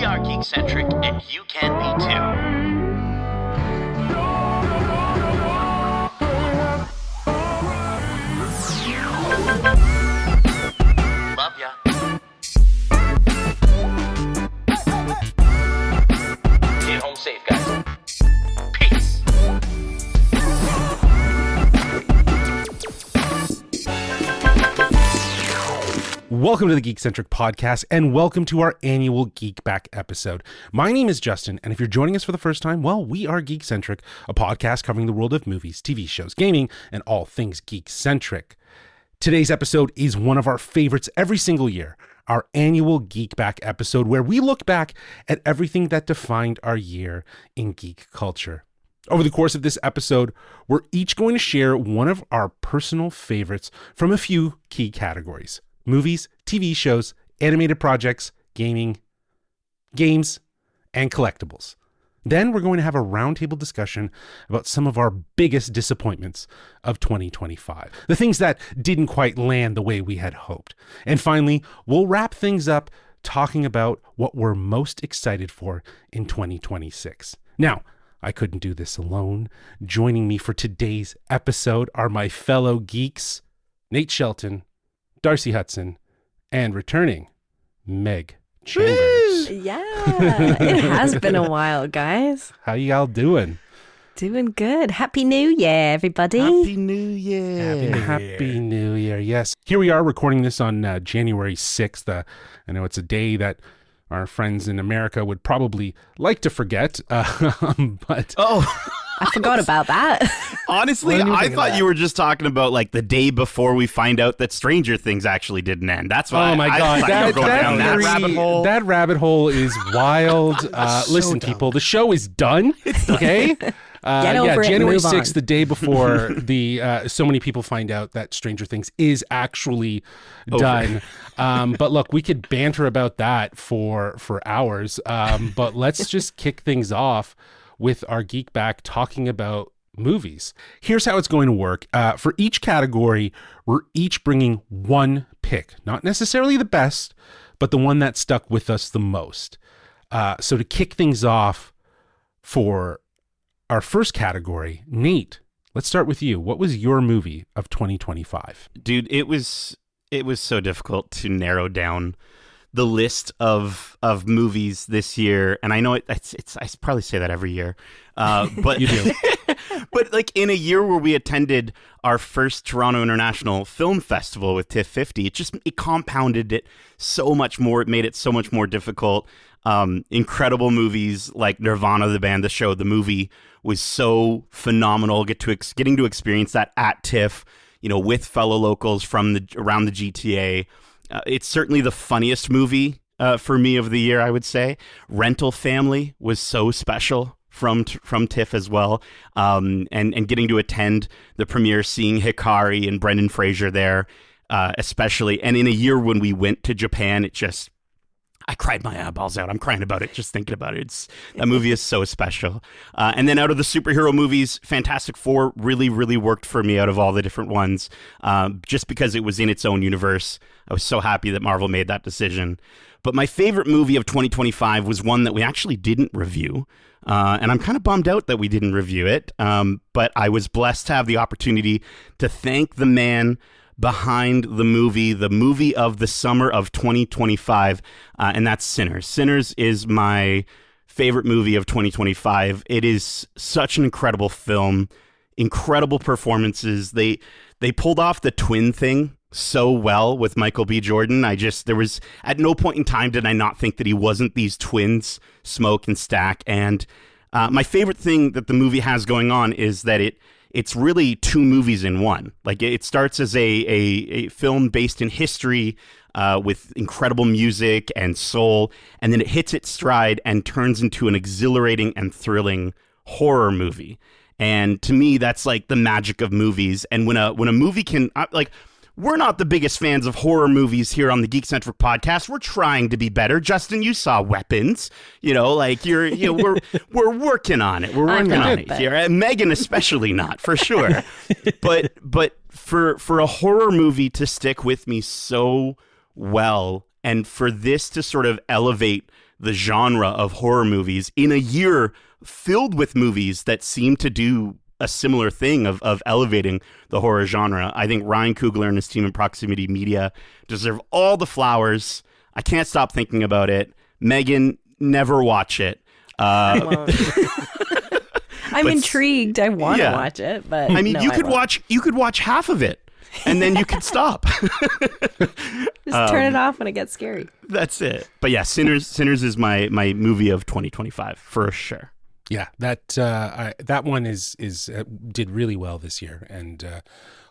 are Geekcentric, and you can be too. Love ya. Get home safe, guys. Peace. Welcome to the Geekcentric podcast, and welcome to our annual Geek Back episode. My name is Justin, and if you're joining us for the first time, well, we are Geekcentric, a podcast covering the world of movies, TV shows, gaming, and all things geek-centric. Today's episode is one of our favorites every single year, our annual Geek Back episode, where we look back at everything that defined our year in geek culture. Over the course of this episode, we're each going to share one of our personal favorites from a few key categories: movies, TV shows, animated projects, gaming, games, and collectibles. Then we're going to have a roundtable discussion about some of our biggest disappointments of 2025, the things that didn't quite land the way we had hoped. And finally, we'll wrap things up talking about what we're most excited for in 2026. Now, I couldn't do this alone. Joining me for today's episode are my fellow geeks, Nate Shelton, Darcy Hudson, and returning, Meg Chambers. Yeah, it has been a while, guys. How y'all doing? Doing good. Happy New Year, everybody. Happy New Year. Happy New Year. Yes. Here we are recording this on January 6th. I know it's a day that our friends in America would probably like to forget, but... I forgot about that. Honestly, I thought you were just talking about like the day before we find out that Stranger Things actually didn't end. That's why. Oh my God, that rabbit hole. That rabbit hole is wild. Listen, people, the show is done. Okay. January 6th, the day before so many people find out that Stranger Things is actually done. But look, we could banter about that for hours. But let's just kick things off with our Geek Back talking about movies. Here's how it's going to work. For each category, we're each bringing one pick, not necessarily the best, but the one that stuck with us the most. So to kick things off for our first category, Nate, let's start with you. What was your movie of 2025? Dude, it was so difficult to narrow down the list of movies this year, and I know it's I probably say that every year, but you do. But like in a year where we attended our first Toronto International Film Festival with TIFF 50, it compounded it so much more. It made it so much more difficult. Incredible movies like Nirvana, the band, the show, the movie was so phenomenal. Getting to experience that at TIFF, with fellow locals from around the GTA. It's certainly the funniest movie for me of the year, I would say. Rental Family was so special from TIFF as well. And getting to attend the premiere, seeing Hikari and Brendan Fraser there, especially. And in a year when we went to Japan, I cried my eyeballs out. I'm crying about it, just thinking about it. That movie is so special. And then out of the superhero movies, Fantastic Four really, really worked for me out of all the different ones, just because it was in its own universe. I was so happy that Marvel made that decision. But my favorite movie of 2025 was one that we actually didn't review. And I'm kind of bummed out that we didn't review it. But I was blessed to have the opportunity to thank the man behind the movie of the summer of 2025, and that's Sinners. Sinners is my favorite movie of 2025. It is such an incredible film, incredible performances. They pulled off the twin thing so well with Michael B. Jordan. There was at no point in time did I not think that he wasn't these twins, Smoke and Stack. And my favorite thing that the movie has going on is that it's really two movies in one. Like it starts as a film based in history with incredible music and soul, and then it hits its stride and turns into an exhilarating and thrilling horror movie. And to me, that's like the magic of movies. And when a movie can we're not the biggest fans of horror movies here on the Geekcentric podcast. We're trying to be better. Justin, you saw Weapons. We're working on it. We're working on it here. And Megan especially not, for sure. But for a horror movie to stick with me so well, and for this to sort of elevate the genre of horror movies in a year filled with movies that seem to do a similar thing of elevating the horror genre. I think Ryan Coogler and his team in Proximity Media deserve all the flowers. I can't stop thinking about it. Megan, never watch it. I won't. I'm But- intrigued. I want to Yeah. watch it, but I mean, no, you could won't. watch half of it, and then you could stop. Just turn it off when it gets scary. That's it. But yeah, Sinners is my movie of 2025 for sure. Yeah, that one is did really well this year, and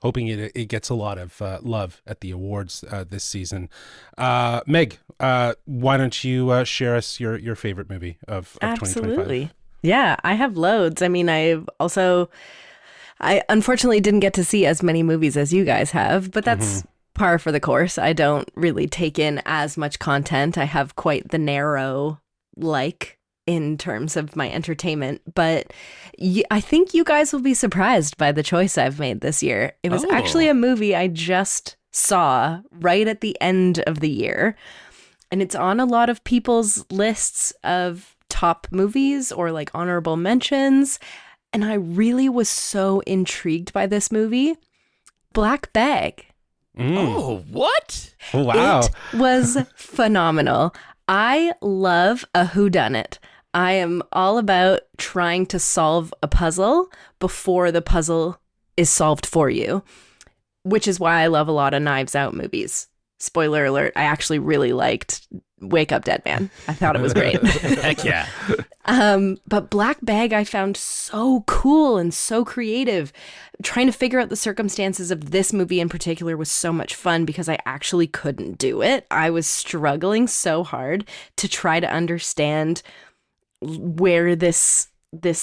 hoping it gets a lot of love at the awards this season. Meg, why don't you share us your favorite movie of 2025? Absolutely. Yeah, I have loads. I mean, I unfortunately didn't get to see as many movies as you guys have, but that's par for the course. I don't really take in as much content. I have quite the narrow in terms of my entertainment, but I think you guys will be surprised by the choice I've made this year. It was actually a movie I just saw right at the end of the year, and it's on a lot of people's lists of top movies or like honorable mentions, and I really was so intrigued by this movie. Black Bag. Oh, what? Oh, wow. It was phenomenal. I love a whodunit. I am all about trying to solve a puzzle before the puzzle is solved for you, which is why I love a lot of Knives Out movies. Spoiler alert, I actually really liked Wake Up Dead Man. I thought it was great. Heck yeah. But Black Bag I found so cool and so creative. Trying to figure out the circumstances of this movie in particular was so much fun because I actually couldn't do it. I was struggling so hard to try to understand where this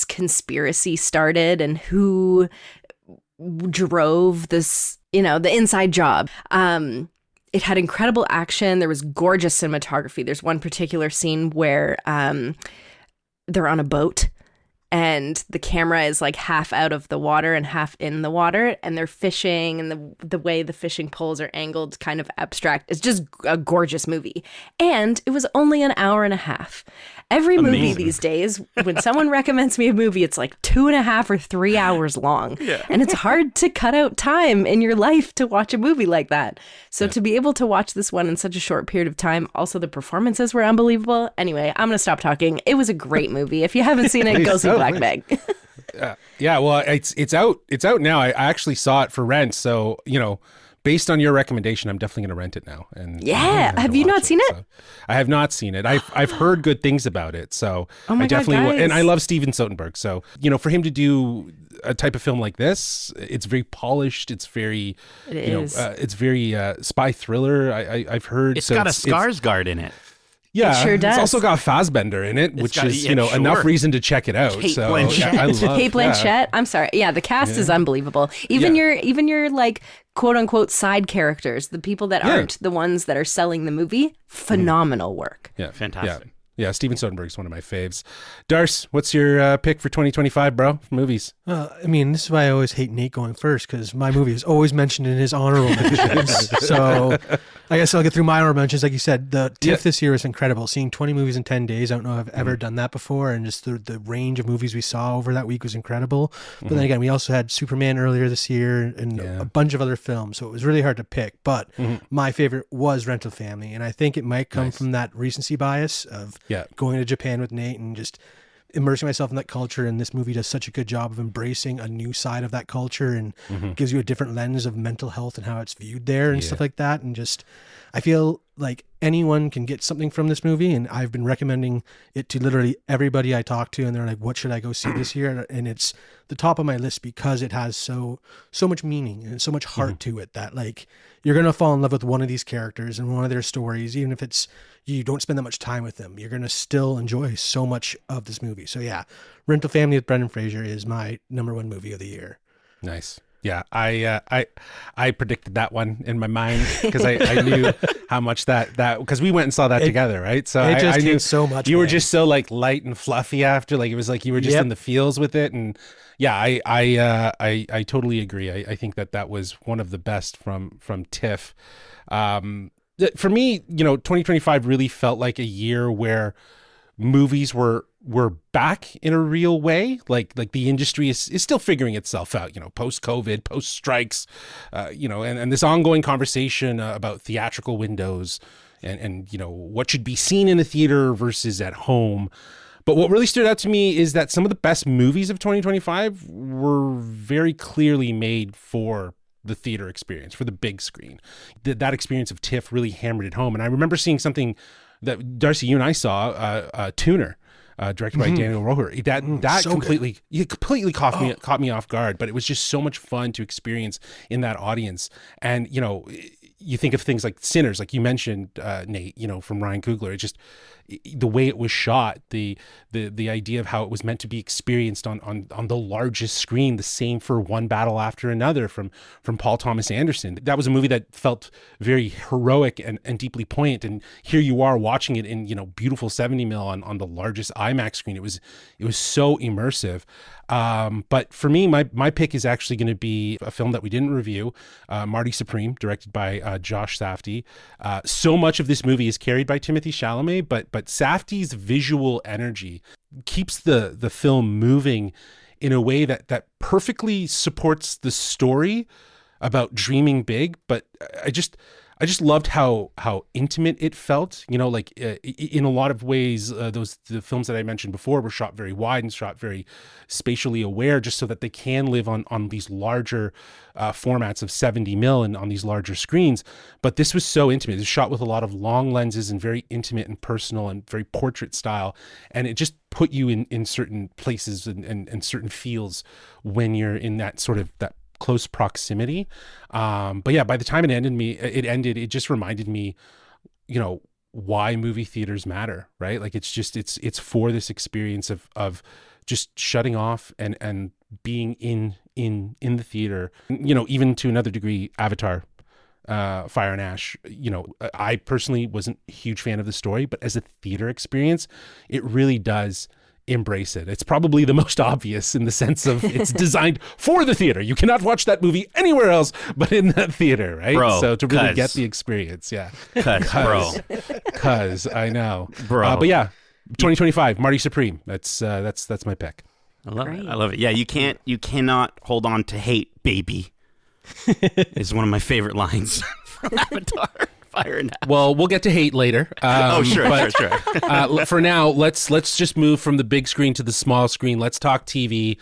conspiracy started and who drove this, the inside job. It had incredible action. There was gorgeous cinematography. There's one particular scene where they're on a boat and the camera is like half out of the water and half in the water, and they're fishing, and the way the fishing poles are angled, kind of abstract. It's just a gorgeous movie. And it was only an hour and a half. Every movie Amazing. these days, when someone recommends me a movie, it's like 2.5 or 3 hours long. Yeah. And it's hard to cut out time in your life to watch a movie like that. So to be able to watch this one in such a short period of time, also the performances were unbelievable. Anyway, I'm going to stop talking. It was a great movie. If you haven't seen it, go see Black Bag. Yeah, well, it's out now. I actually saw it for rent, so based on your recommendation, I'm definitely going to rent it now. And Yeah. I'm gonna Have you watch not seen it? So. I have not seen it. I've heard good things about it, so Oh my I God, definitely guys. and I love Steven Soderbergh, so for him to do a type of film like this, it's very polished. It's very It is. it's very spy thriller. I've heard It's got a Skarsgård in it. Yeah, It sure does. It's also got Fassbender in it, which got- is yeah, sure. enough reason to check it out. Kate so Blanchett. yeah, I love Kate Blanchett. Yeah. I'm sorry. Yeah, the cast is unbelievable. Even your like quote unquote side characters, the people that aren't the ones that are selling the movie, phenomenal work. Yeah, Fantastic. Yeah, Steven Soderbergh's one of my faves. Darce, what's your pick for 2025, bro? For movies? I mean, this is why I always hate Nate going first, because my movie is always mentioned in his honorable mentions. So I guess I'll get through my honorable mentions. Like you said, the TIFF this year was incredible. Seeing 20 movies in 10 days, I don't know if I've ever done that before. And just the range of movies we saw over that week was incredible. But then again, we also had Superman earlier this year and a bunch of other films. So it was really hard to pick. But my favorite was Rental Family. And I think it might come from that recency bias of going to Japan with Nate and just immersing myself in that culture. And this movie does such a good job of embracing a new side of that culture and gives you a different lens of mental health and how it's viewed there and stuff like that. And just, I feel like anyone can get something from this movie. And I've been recommending it to literally everybody I talk to. And they're like, what should I go see this year? And it's the top of my list because it has so much meaning and so much heart to it that like, you're going to fall in love with one of these characters and one of their stories, even if it's, you don't spend that much time with them, you're going to still enjoy so much of this movie. So yeah, Rental Family with Brendan Fraser is my #1 movie of the year. Nice. Yeah, I predicted that one in my mind because I knew how much that because we went and saw that together, right? So it just I knew hit so much. you were man. just so like light and fluffy after, like it was like you were just in the feels with it, and yeah, I totally agree. I think that was one of the best from TIFF. for me, 2025 really felt like a year where movies were back in a real way. Like the industry is still figuring itself out, post COVID, post strikes, and this ongoing conversation about theatrical windows and what should be seen in a theater versus at home. But what really stood out to me is that some of the best movies of 2025 were very clearly made for the theater experience, for the big screen. That experience of TIFF really hammered it home. And I remember seeing something that, Darcy, you and I saw, Tuner, directed by Daniel Roher. That so completely caught me off guard, but it was just so much fun to experience in that audience. And, you think of things like Sinners, like you mentioned, Nate, from Ryan Coogler. It just, the way it was shot, the idea of how it was meant to be experienced on the largest screen, the same for One Battle After Another from Paul Thomas Anderson. That was a movie that felt very heroic and deeply poignant. And here you are watching it in, beautiful 70 mil on the largest IMAX screen. It was so immersive. But for me, my pick is actually going to be a film that we didn't review, Marty Supreme, directed by Josh Safdie. So much of this movie is carried by Timothée Chalamet, but Safdie's visual energy keeps the film moving in a way that perfectly supports the story about dreaming big. But I just loved how intimate it felt. In a lot of ways, the films that I mentioned before were shot very wide and shot very spatially aware, just so that they can live on these larger formats of 70 mil and on these larger screens. But this was so intimate. It was shot with a lot of long lenses and very intimate and personal and very portrait style. And it just put you in certain places and certain feels when you're in that sort of that close proximity. But yeah, by the time it ended, it just reminded me, why movie theaters matter, right? Like it's for this experience of just shutting off and being in the theater, even to another degree, Avatar, Fire and Ash, I personally wasn't a huge fan of the story, but as a theater experience, it really does embrace it. It's probably the most obvious in the sense of it's designed for the theater. You cannot watch that movie anywhere else but in that theater, right? Bro, so to really get the experiance, yeah. Cause I know, bro. But yeah, 2025, Marty Supreme. That's my pick. I love it. Yeah, you cannot hold on to hate, baby. Is one of my favorite lines from Avatar. Fire and Ash. Well, we'll get to hate later. Sure. For now, let's just move from the big screen to the small screen. Let's talk TV.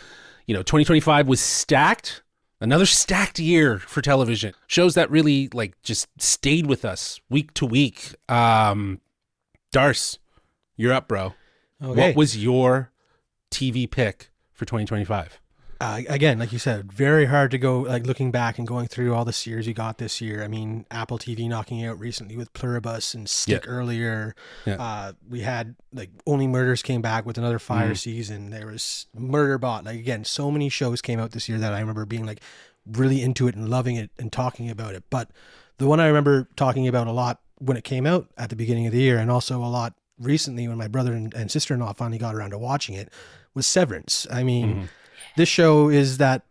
2025 was stacked. Another stacked year for television. Shows that really just stayed with us week to week. Darce, you're up, bro. Okay. What was your TV pick for 2025? Again, like you said, very hard to go, looking back and going through all the series we got this year. I mean, Apple TV knocking out recently with Pluribus and Stick earlier. Yeah. We had, Only Murders came back with another fire season. There was Murderbot. Again, so many shows came out this year that I remember being, really into it and loving it and talking about it. But the one I remember talking about a lot when it came out at the beginning of the year, and also a lot recently when my brother and sister-in-law finally got around to watching it, was Severance. I mean... This show is that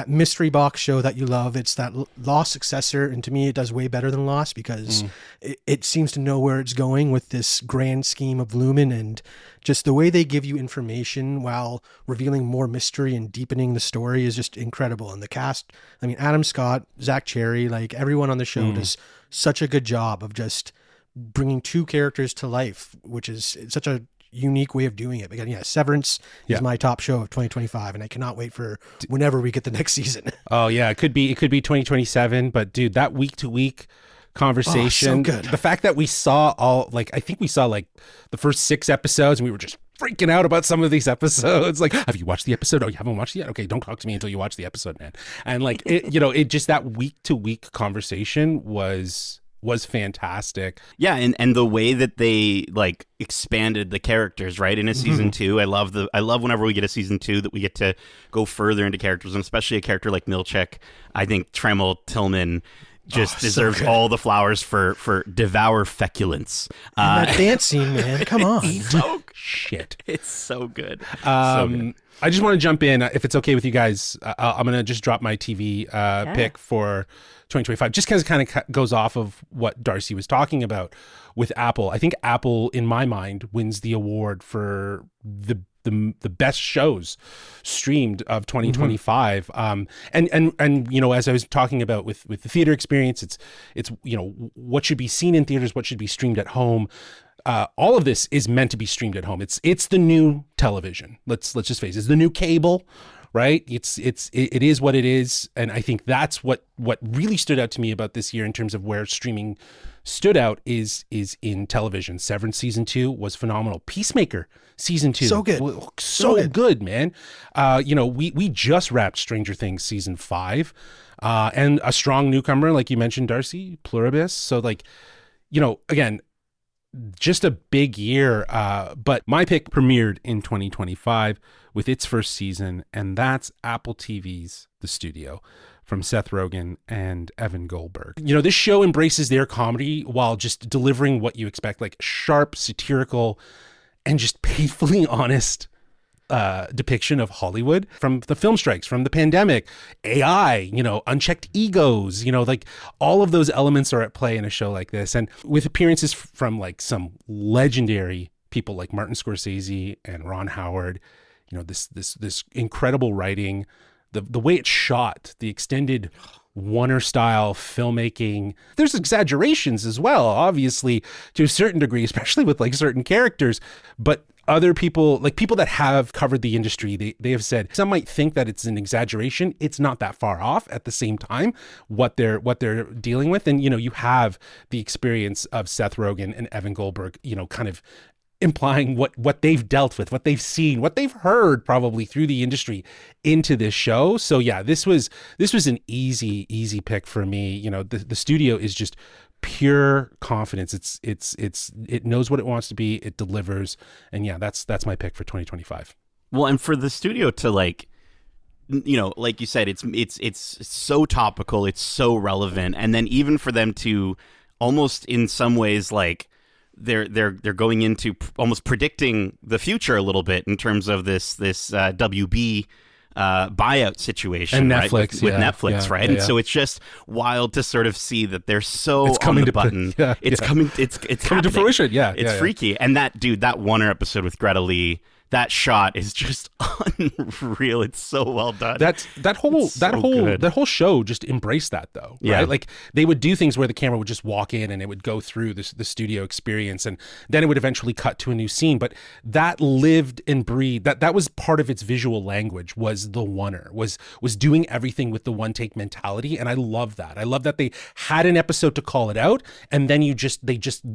mystery box show that you love. It's that Lost successor, and to me, it does way better than Lost because it seems to know where it's going with this grand scheme of Lumen, and just the way they give you information while revealing more mystery and deepening the story is just incredible. And the cast, I mean, Adam Scott, Zach Cherry, everyone on the show does such a good job of just bringing two characters to life, which is such a unique way of doing it. Again, Severance is my top show of 2025, and I cannot wait for whenever we get the next season. Oh yeah, it could be 2027, but dude, that week to week conversation, so good. The fact that we saw I think we saw the first 6 episodes and we were just freaking out about some of these episodes. Have you watched the episode? Oh, you haven't watched it yet? Okay, don't talk to me until you watch the episode, man. And it just, that week to week conversation was fantastic. Yeah, and the way that they expanded the characters, right, in a season 2. I love whenever we get a season 2 that we get to go further into characters, and especially a character like Milchek. I think Tremel Tillman just deserves all the flowers for devour feculence. And that dance scene, man, come on. shit. It's so good. I just want to jump in, if it's okay with you guys. I'm going to just drop my TV pick for 2025, just because it kind of goes off of what Darcy was talking about with Apple. I think Apple, in my mind, wins the award for the best shows streamed of 2025. And you know, as I was talking about with the theater experience, it's you know, what should be seen in theaters, what should be streamed at home. All of this is meant to be streamed at home. It's the new television. Let's just face it. It's the new cable, right? It is what it is. And I think that's what really stood out to me about this year in terms of where streaming stood out is in television. Severance season 2 was phenomenal. Peacemaker season 2. So good. So good, man. You know, we just wrapped Stranger Things season 5. And a strong newcomer, like you mentioned, Darcy, Pluribus. So like, you know, again, just a big year, but my pick premiered in 2025 with its first season, and that's Apple TV's The Studio from Seth Rogen and Evan Goldberg. You know, this show embraces their comedy while just delivering what you expect, like sharp, satirical, and just painfully honest depiction of Hollywood, from the film strikes, from the pandemic, AI, you know, unchecked egos, you know, like all of those elements are at play in a show like this. And with appearances from like some legendary people like Martin Scorsese and Ron Howard, you know, this incredible writing, the way it's shot, the extended Warner style filmmaking. There's exaggerations as well, obviously, to a certain degree, especially with like certain characters, but other people, like people that have covered the industry, they have said some might think that it's an exaggeration. It's not that far off at the same time, what they're dealing with. And, you know, you have the experience of Seth Rogen and Evan Goldberg, you know, kind of implying what they've dealt with, what they've seen, what they've heard probably through the industry into this show. So yeah, this was an easy pick for me. You know, the studio is just pure confidence. It knows what it wants to be. It delivers. And yeah, that's my pick for 2025. Well, and for the studio to like, you know, like you said, it's so topical, it's so relevant, and then even for them to almost in some ways like they're going into almost predicting the future a little bit in terms of this WB buyout situation, and right? Netflix, with Netflix, right? And yeah. so it's just wild to sort of see that they're so It's coming on the to button. It's coming to happening. Fruition. Yeah, it's freaky. And that Warner episode with Greta Lee, that shot is just unreal. It's so well done. That whole show just embraced that though. Yeah. Right? Like they would do things where the camera would just walk in and it would go through the studio experience, and then it would eventually cut to a new scene. But that lived and breathed. That was part of its visual language, was the Warner, was doing everything with the one take mentality. And I love that. I love that they had an episode to call it out, and then they just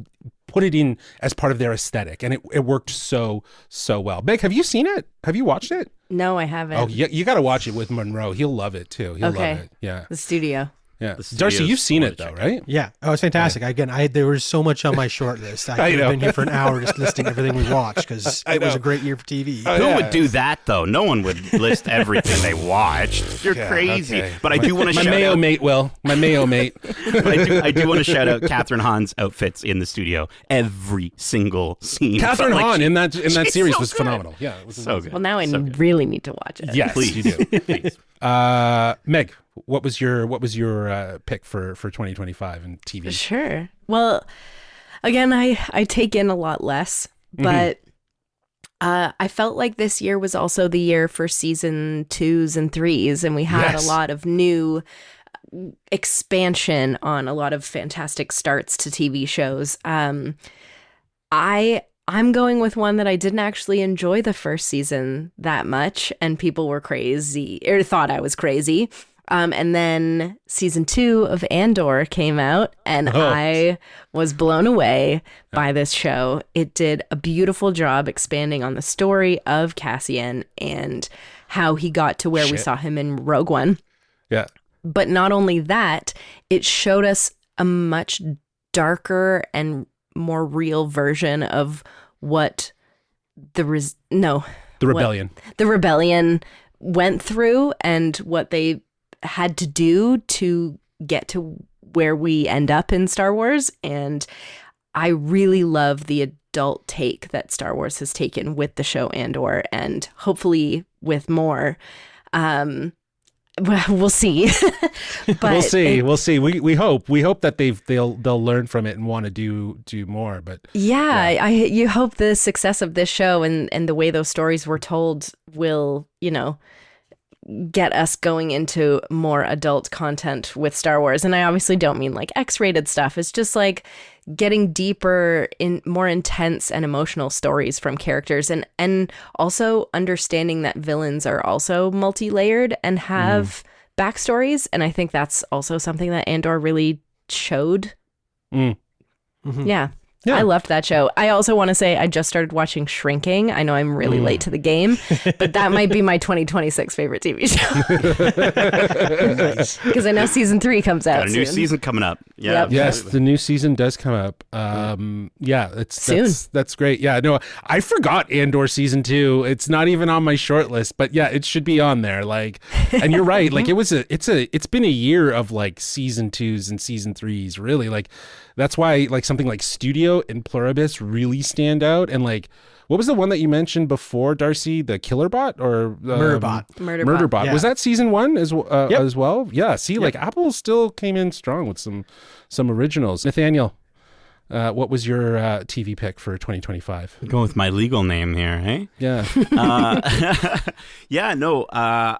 put it in as part of their aesthetic, and it worked so well. Meg, have you seen it? Have you watched it? No, I haven't. Oh, yeah, you got to watch it with Monroe. He'll love it too. He'll love it. Yeah. The studio. Yeah. The Darcy, you've studio's seen worth it though, checking out. right? Yeah. Oh, it's fantastic. Again, there was so much on my short list. I could have been here for an hour just listing everything we watched, because it was a great year for TV. Who would do that though? No one would list everything they watched. You're crazy. Okay. But I do want to My shout Mayo out. mate, Will. My Mayo mate. But I do want to shout out Catherine Hahn's outfits in the studio. Every single scene. Catherine felt like she- in that she's series so was good. phenomenal. Yeah, it was So amazing. good. Well, now I So good. really need to watch it. Yes, Please. you do. Please. Meg, what was your pick for 2025 in TV? Sure. Well, again, I take in a lot less, but I felt like this year was also the year for season 2s and 3s, and we had Yes. a lot of new expansion on a lot of fantastic starts to TV shows. I'm going with one that I didn't actually enjoy the first season that much, and people were crazy, or thought I was crazy. And then season 2 of Andor came out, and I was blown away by this show. It did a beautiful job expanding on the story of Cassian and how he got to where we saw him in Rogue One. Yeah. But not only that, it showed us a much darker and more real version of what the Rebellion. the rebellion went through and what they had to do to get to where we end up in Star Wars. And I really love the adult take that Star Wars has taken with the show Andor, and hopefully with more. Well, we'll see. But we'll see. We hope that they'll learn from it and want to do more. But you hope the success of this show and the way those stories were told will, get us going into more adult content with Star Wars. And I obviously don't mean like X-rated stuff. It's just like getting deeper in more intense and emotional stories from characters, and also understanding that villains are also multi-layered and have backstories. And I think that's also something that Andor really showed. Yeah. I loved that show. I also want to say I just started watching Shrinking. I know I'm really late to the game, but that might be my 2026 favorite TV show. Because I know season 3 comes out Got a new season coming up. Yeah. Yep. yes, the new season does come up. That's great. Yeah, no, I forgot Andor season 2. It's not even on my short list, but yeah, it should be on there. Like, and you're right. Like it's been a year of like season 2s and season 3s. Really, like that's why like something like Studio and Pluribus really stand out. And like, what was the one that you mentioned before, Darcy? The Killerbot or Murderbot? Murderbot. Yeah. Was that season 1 as well? Yeah. See, like Apple still came in strong with some originals. Nathaniel, what was your TV pick for 2025? Go with my legal name here, hey? Yeah.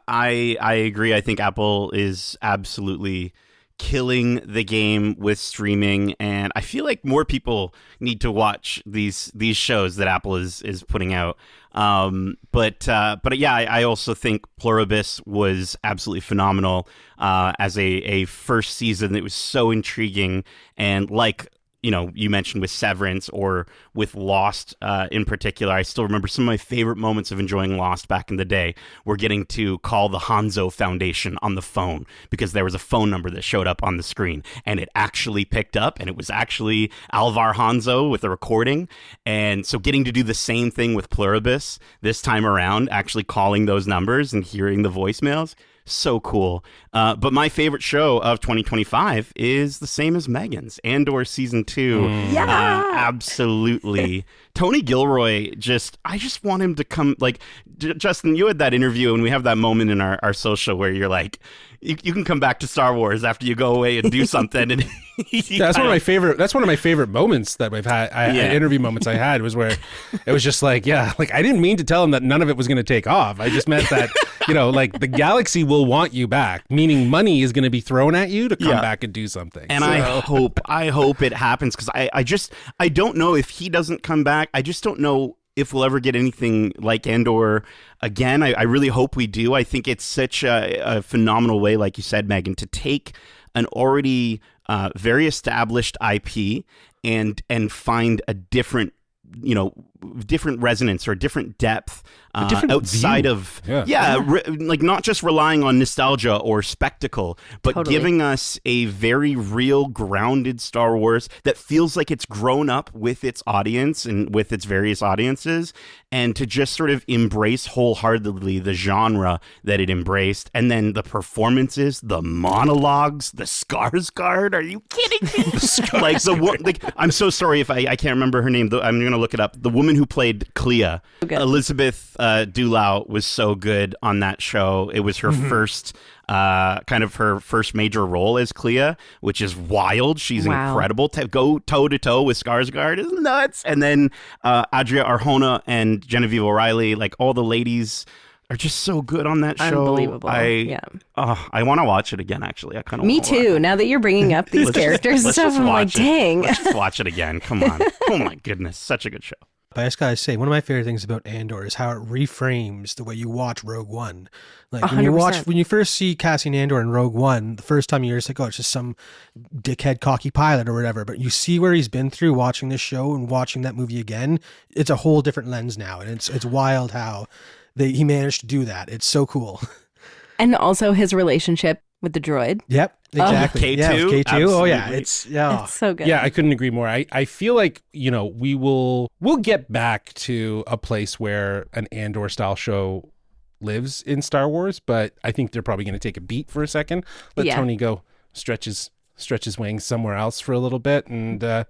I agree. I think Apple is absolutely killing the game with streaming, and I feel like more people need to watch these shows that Apple is putting out. But yeah, I also think Pluribus was absolutely phenomenal as a first season. It was so intriguing, and like you mentioned with Severance or with Lost in particular, I still remember some of my favorite moments of enjoying Lost back in the day were getting to call the Hanzo Foundation on the phone because there was a phone number that showed up on the screen and it actually picked up and it was actually Alvar Hanzo with a recording. And so getting to do the same thing with Pluribus this time around, actually calling those numbers and hearing the voicemails, so cool. But my favorite show of 2025 is the same as Megan's, Andor season 2. Absolutely. Tony Gilroy, I just want him to come. Like, Justin, you had that interview and we have that moment in our social where you're like, you can come back to Star Wars after you go away and do something. And that's one of my favorite moments that we've had. Interview moments I had was where it was just like, like I didn't mean to tell him that none of it was going to take off. I just meant that, like the galaxy will want you back, meaning money is going to be thrown at you to come back and do something. And so. I hope it happens, because I don't know if he doesn't come back. I just don't know if we'll ever get anything like Andor again. I really hope we do. I think it's such a phenomenal way, like you said, Megan, to take an already very established IP and find a different resonance or different depth outside view. Of like not just relying on nostalgia or spectacle, but giving us a very real, grounded Star Wars that feels like it's grown up with its audience and with its various audiences, and to just sort of embrace wholeheartedly the genre that it embraced. And then the performances, the monologues, the Skarsgård. Are you kidding me? I'm so sorry if I can't remember her name. I'm going to look it up. The woman who played Clea, Elizabeth Dulau, was so good on that show. It was her first her first major role as Clea, which is wild. She's incredible. To go toe to toe with Skarsgård is nuts. And then Adria Arjona and Genevieve O'Reilly, like all the ladies are just so good on that show. Unbelievable. I want to watch it again, actually. I kind of Me too. Now that you're bringing up these characters and stuff, I'm like, dang. Let's just watch it again. Come on. Oh my goodness. Such a good show. But I just gotta say, one of my favorite things about Andor is how it reframes the way you watch Rogue One. Like 100%. when you first see Cassian Andor in Rogue One, the first time you're just like, oh, it's just some dickhead cocky pilot or whatever. But you see where he's been through watching this show and watching that movie again. It's a whole different lens now, and it's wild how he managed to do that. It's so cool. And also his relationship with the droid. Yep, exactly. K2? Yeah, K2. Absolutely. Oh yeah, it's so good. Yeah, I couldn't agree more. I feel like, we'll get back to a place where an Andor style show lives in Star Wars, but I think they're probably going to take a beat for a second. Let Tony go stretch his stretch his wings somewhere else for a little bit, and I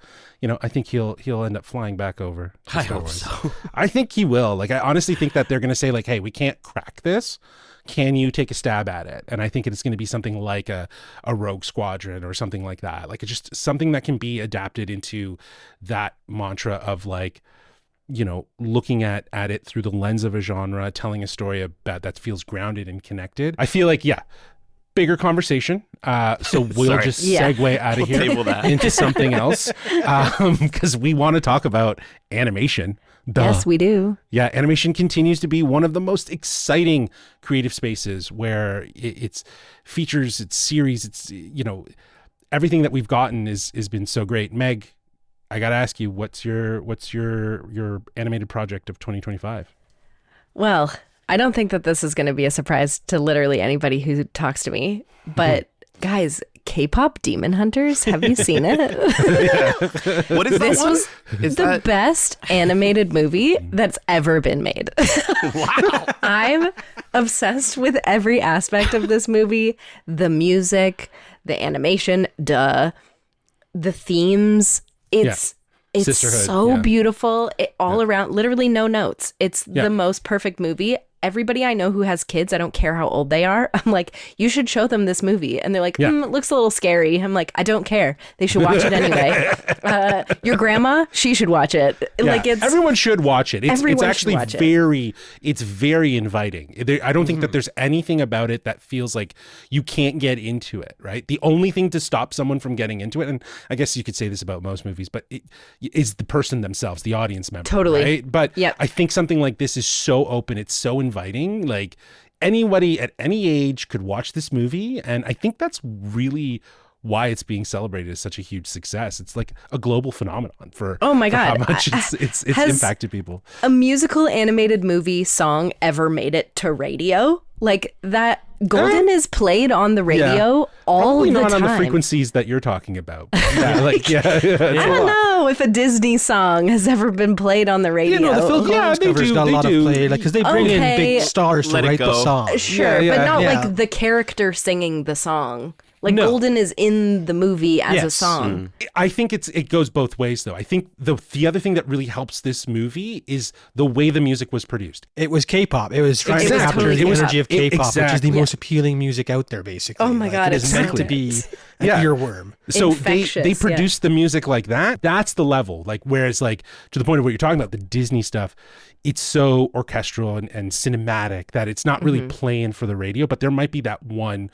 think he'll end up flying back over to I Star hope Wars. so. I think he will. Like, I honestly think that they're going to say, like, hey, we can't crack this. Can you take a stab at it? And I think it's going to be something like a Rogue Squadron or something like that. Like, it's just something that can be adapted into that mantra of, like, looking at it through the lens of a genre, telling a story about that feels grounded and connected. I feel like, bigger conversation. So we'll Sorry. just segue out of here table that. into something else, because we want to talk about animation. Duh. Yes, we do. Yeah, animation continues to be one of the most exciting creative spaces where it's features, it's series, it's everything that we've gotten has been so great. Meg, I gotta ask you, what's your animated project of 2025? Well, I don't think that this is going to be a surprise to literally anybody who talks to me, but guys, K-pop Demon Hunters, have you seen it? What is This that one? was Is the that best animated movie that's ever been made. wow? I'm obsessed with every aspect of this movie. The music, the animation, the themes. It's Sisterhood, so yeah. beautiful. All around, literally no notes. It's Yeah. the most perfect movie. Everybody I know who has kids, I don't care how old they are, I'm like, you should show them this movie. And they're like, Yeah. it looks a little scary. I'm like, I don't care. They should watch it anyway. Your grandma, she should watch it. Yeah, Like, it's everyone should watch it. It's Everyone should actually watch it. very inviting. I don't think that there's anything about it that feels like you can't get into it, right? The only thing to stop someone from getting into it, and I guess you could say this about most movies, but it is the person themselves, the audience member. Totally. Right? But Yep. I think something like this is so open, it's so inviting. Like, anybody at any age could watch this movie, and I think that's really why it's being celebrated as such a huge success. It's like a global phenomenon for Oh my for how God. much it's Has impacted people. a musical animated movie song ever made it to radio? Like, that Golden is played on the radio all Probably the not time. on the frequencies that you're talking about. But yeah, like I don't know if a Disney song has ever been played on the radio. the Phil Collins Yeah, they covers do, got a they lot do. of play, like, because they bring in Okay. big stars to Let It write the Go. song. Sure, Yeah, but yeah. not Yeah. like the character singing the song. Like, No. Golden is in the movie as a Yes. song. I think it goes both ways, though. I think the other thing that really helps this movie is the way the music was produced. It was K-pop. It was trying to Exactly. capture the It was- energy of K-pop, which is the exactly. most appealing music out there, basically. Oh my God, It is it's meant to be brilliant. an Yeah. earworm. So Infectious, they yeah. produced the music like that. That's the level. Like, whereas, like, to the point of what you're talking about, the Disney stuff, it's so orchestral and cinematic that it's not really playing for the radio, but there might be that one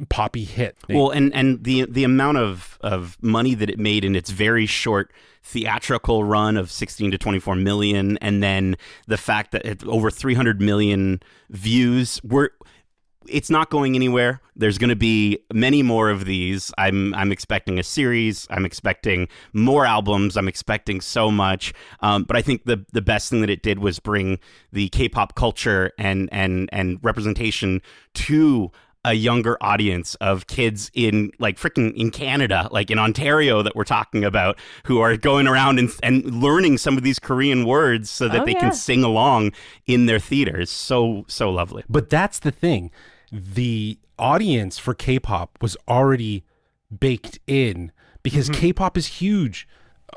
poppy hit. Well, and the amount of money that it made in its very short theatrical run of 16 to 24 million, and then the fact that it's over 300 million views, it's not going anywhere. There's going to be many more of these. I'm expecting a series. I'm expecting more albums. I'm expecting so much. But I think the best thing that it did was bring the K-pop culture and representation to a younger audience of kids in, like, freaking in Canada, like in Ontario, that we're talking about, who are going around and learning some of these Korean words so that Oh, they yeah. can sing along in their theaters. So lovely. But that's the thing. The audience for K-pop was already baked in because K-pop is huge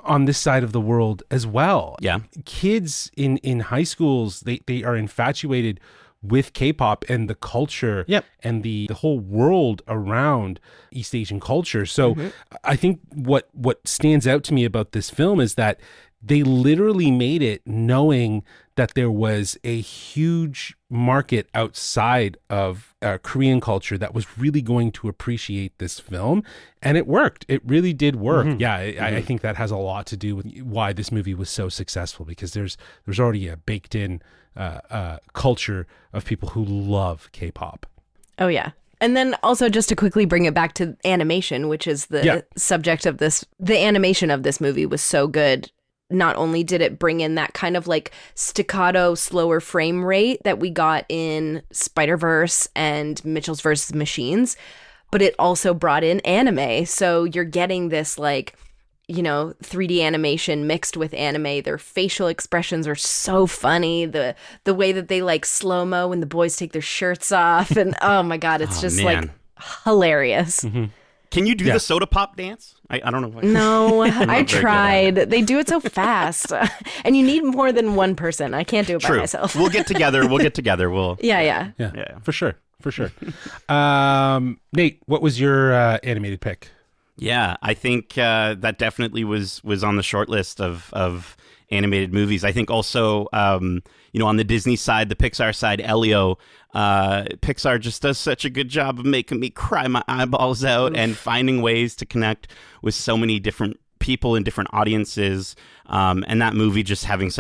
on this side of the world as well. Yeah. Kids in high schools, they are infatuated with K-pop and the culture and the whole world around East Asian culture. So I think what stands out to me about this film is that they literally made it knowing that there was a huge market outside of Korean culture that was really going to appreciate this film. And it worked. It really did work. Yeah, I think that has a lot to do with why this movie was so successful, because there's already a baked in culture of people who love K-pop. Oh, yeah. And then also, just to quickly bring it back to animation, which is the subject of this, the animation of this movie was so good. Not only did it bring in that kind of like staccato, slower frame rate that we got in Spider-Verse and Mitchell's vs. Machines, but it also brought in anime. So you're getting this, like, 3D animation mixed with anime. Their facial expressions are so funny. The way that they, like, slow-mo when the boys take their shirts off, and oh my God, it's just man. like hilarious. Can you do Yeah. the soda pop dance? I don't know. If No, I very good at tried. They do it so fast. And you need more than one person. I can't do it by True. myself. We'll get together. We'll. Yeah. Yeah, for sure. Nate, what was your animated pick? Yeah, I think that definitely was on the short list of animated movies. I think also, on the Disney side, the Pixar side, Elio, Pixar just does such a good job of making me cry my eyeballs out and finding ways to connect with so many different people and different audiences. And that movie just having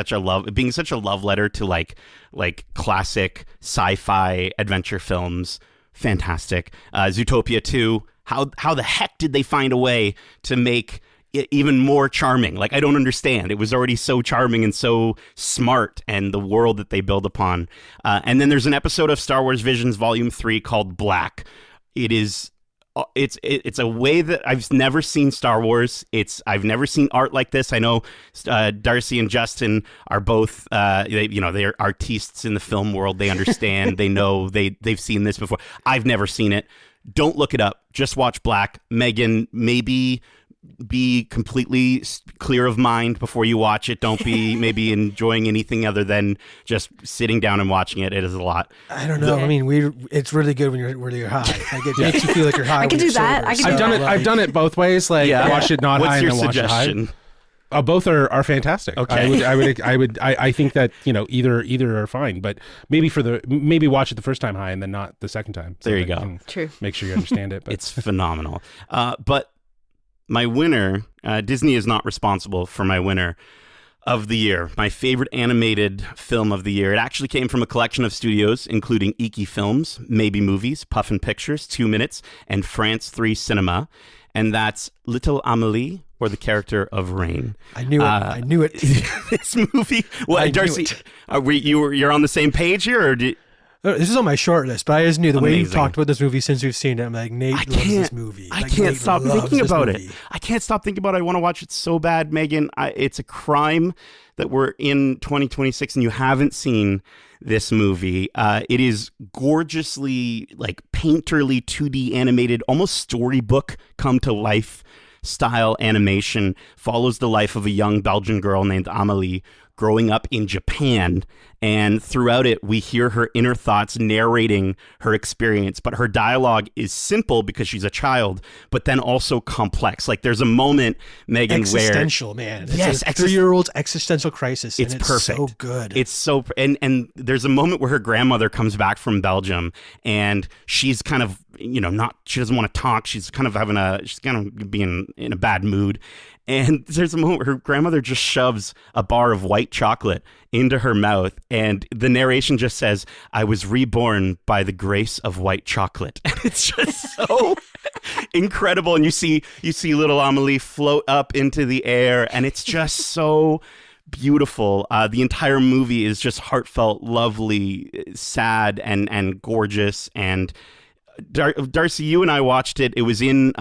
being such a love letter to like classic sci-fi adventure films. Fantastic. Zootopia 2. How the heck did they find a way to make it even more charming? Like, I don't understand. It was already so charming and so smart, and the world that they build upon. And then there's an episode of Star Wars Visions Volume 3 called Black. It's a way that I've never seen Star Wars. I've never seen art like this. I know Darcy and Justin are both they're artistes in the film world. They understand. They know. They've seen this before. I've never seen it. Don't look it up. Just watch Black. Megan, maybe be completely clear of mind before you watch it. Don't be maybe enjoying anything other than just sitting down and watching it. It is a lot. I don't know. Yeah. I mean, it's really good when you're high. Like, it makes you feel like you're high. I can when do you're that. sober. I can So, do that. I've done it both ways. Like watch it not What's high your and then watch it suggestion? high. Both are fantastic. Okay. I think that either are fine, but maybe watch it the first time high and then not the second time. So There you that go. can True. Make sure you understand it. But It's phenomenal. But my winner, Disney is not responsible for my winner of the year. My favorite animated film of the year. It actually came from a collection of studios, including Iki Films, Maybe Movies, Puffin Pictures, 2 Minutes, and France 3 Cinema. And that's Little Amelie, or the character of Rain. I knew it. I knew it. This movie. Well, I knew Darcy, it. you're on the same page here, or This is on my short list, but I just knew the way you Amazing. talked about this movie since we've seen it. I'm like, Nate loves this movie. I Like, can't Nate stop loves thinking this about it. movie. I can't stop thinking about it. I want to watch it so bad, Megan. It's a crime that we're in 2026 and you haven't seen this movie. It is gorgeously, like, painterly 2D animated, almost storybook come to life style animation. Follows the life of a young Belgian girl named Amélie growing up in Japan. And throughout it, we hear her inner thoughts narrating her experience. But her dialogue is simple because she's a child, but then also complex. Like, there's a moment, Megan, where Existential, man. It's Yes, a 3-year-old's existential crisis. it's and it's perfect. so good. It's so and there's a moment where her grandmother comes back from Belgium and she's kind of, she doesn't want to talk. She's kind of being in a bad mood. And there's a moment where her grandmother just shoves a bar of white chocolate into her mouth, and the narration just says, "I was reborn by the grace of white chocolate." And it's just so incredible. And you see little Amélie float up into the air, and it's just so beautiful. The entire movie is just heartfelt, lovely, sad, and gorgeous. And Darcy, you and I watched it. It was in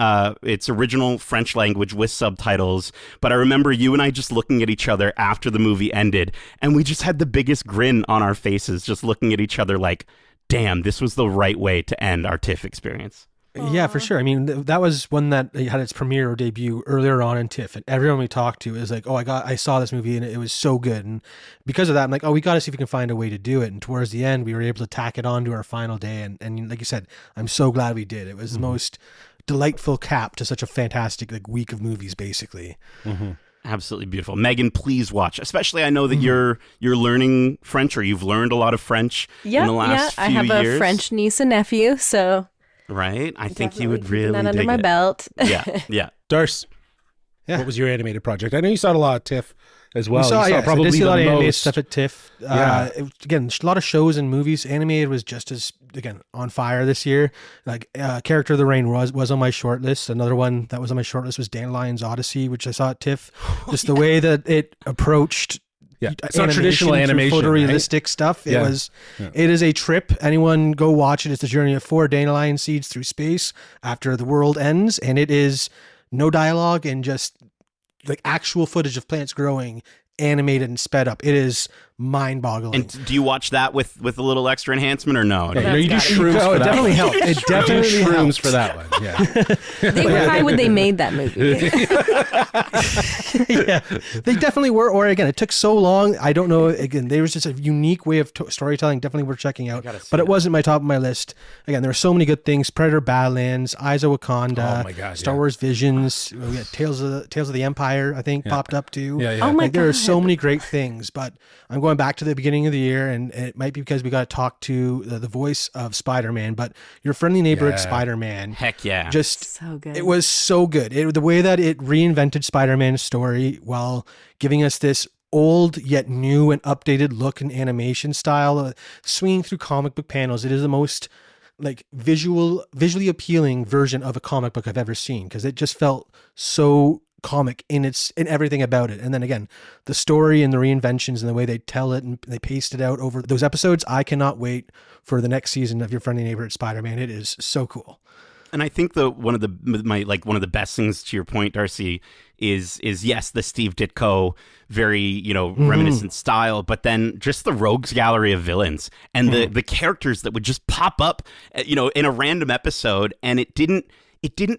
its original French language with subtitles. But I remember you and I just looking at each other after the movie ended, and we just had the biggest grin on our faces, just looking at each other like, damn, this was the right way to end our TIFF experience. Yeah, for sure. I mean, that was one that had its premiere or debut earlier on in TIFF, and everyone we talked to is like, "Oh, I saw this movie and it was so good." And because of that, I'm like, "Oh, we got to see if we can find a way to do it." And towards the end, we were able to tack it on to our final day. And like you said, I'm so glad we did. It was the most delightful cap to such a fantastic week of movies, basically. Mm-hmm. Absolutely beautiful. Megan, please watch. Especially, I know that you're learning French, or you've learned a lot of French in the last few I have years. a French niece and nephew, so Right? I think you definitely would keeping really that under dig my it. belt. Yeah. Darce, Yeah. what was your animated project? I know you saw a lot of TIFF as well. We saw, You I probably did see a the lot of animated most. stuff at TIFF. Yeah. Again, a lot of shows and movies. Animated was just as, again, on fire this year. Like, Character of the Rain was on my short list. Another one that was on my short list was Dandelion's Odyssey, which I saw at TIFF. Just the way that it approached It's not traditional through animation, photorealistic stuff. It Yeah. was. It is a trip. Anyone go watch it. It's the journey of 4 dandelion seeds through space after the world ends, and it is no dialogue and just like actual footage of plants growing, animated and sped up. It is mind-boggling. And do you watch that with a little extra enhancement or no? Yeah, you do gotta be- shrooms Oh, for it that definitely one. helped. It definitely shrooms helped. for that one. Yeah. They were high when they made that movie. Yeah, they definitely were. Or again, it took so long. I don't know. Again, there was just a unique way of storytelling. Definitely worth checking out. But it wasn't my top of my list. Again, there were so many good things: Predator, Badlands, Eyes of Wakanda, Oh my God, Star yeah. Wars Visions. We had Tales of the Empire. I think popped up too. Yeah, yeah. Oh my Like, there are God. so many great things. But I'm going back to the beginning of the year, and it might be because we got to talk to the voice of Spider-Man. But your friendly neighborhood Yeah. Spider-Man. Heck yeah. Just So good. It was so good. The way that it reinvented Spider-Man's story while giving us this old yet new and updated look and animation style, swinging through comic book panels. It is the most like visually appealing version of a comic book I've ever seen, because it just felt so comic in everything about it. And then again, the story and the reinventions and the way they tell it and they paced it out over those episodes. I cannot wait for the next season of Your Friendly Neighborhood Spider-Man. It is so cool. And I think one of the best things, to your point, Darcy, is yes, the Steve Ditko very reminiscent style, but then just the rogues gallery of villains and the characters that would just pop up in a random episode, and it didn't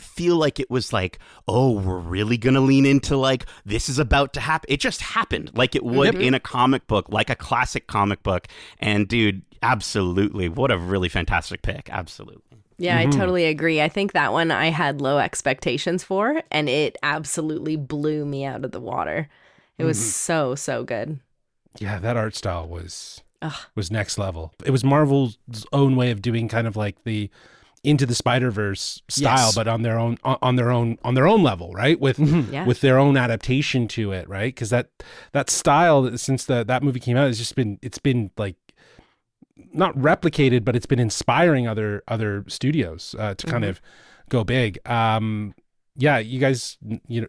feel like it was like, oh, we're really gonna lean into like this is about to happen. It just happened like it would in a comic book, like a classic comic book. And dude, absolutely, what a really fantastic pick. Absolutely. Yeah, I totally agree. I think that one I had low expectations for, and it absolutely blew me out of the water. It was so good. Yeah, that art style was next level. It was Marvel's own way of doing kind of like the Into the Spider-Verse style, Yes. but on their own level, right? With Yeah. with their own adaptation to it, right? Because that style since that movie came out has just been like not replicated, but it's been inspiring other studios to kind of go big. Yeah, you guys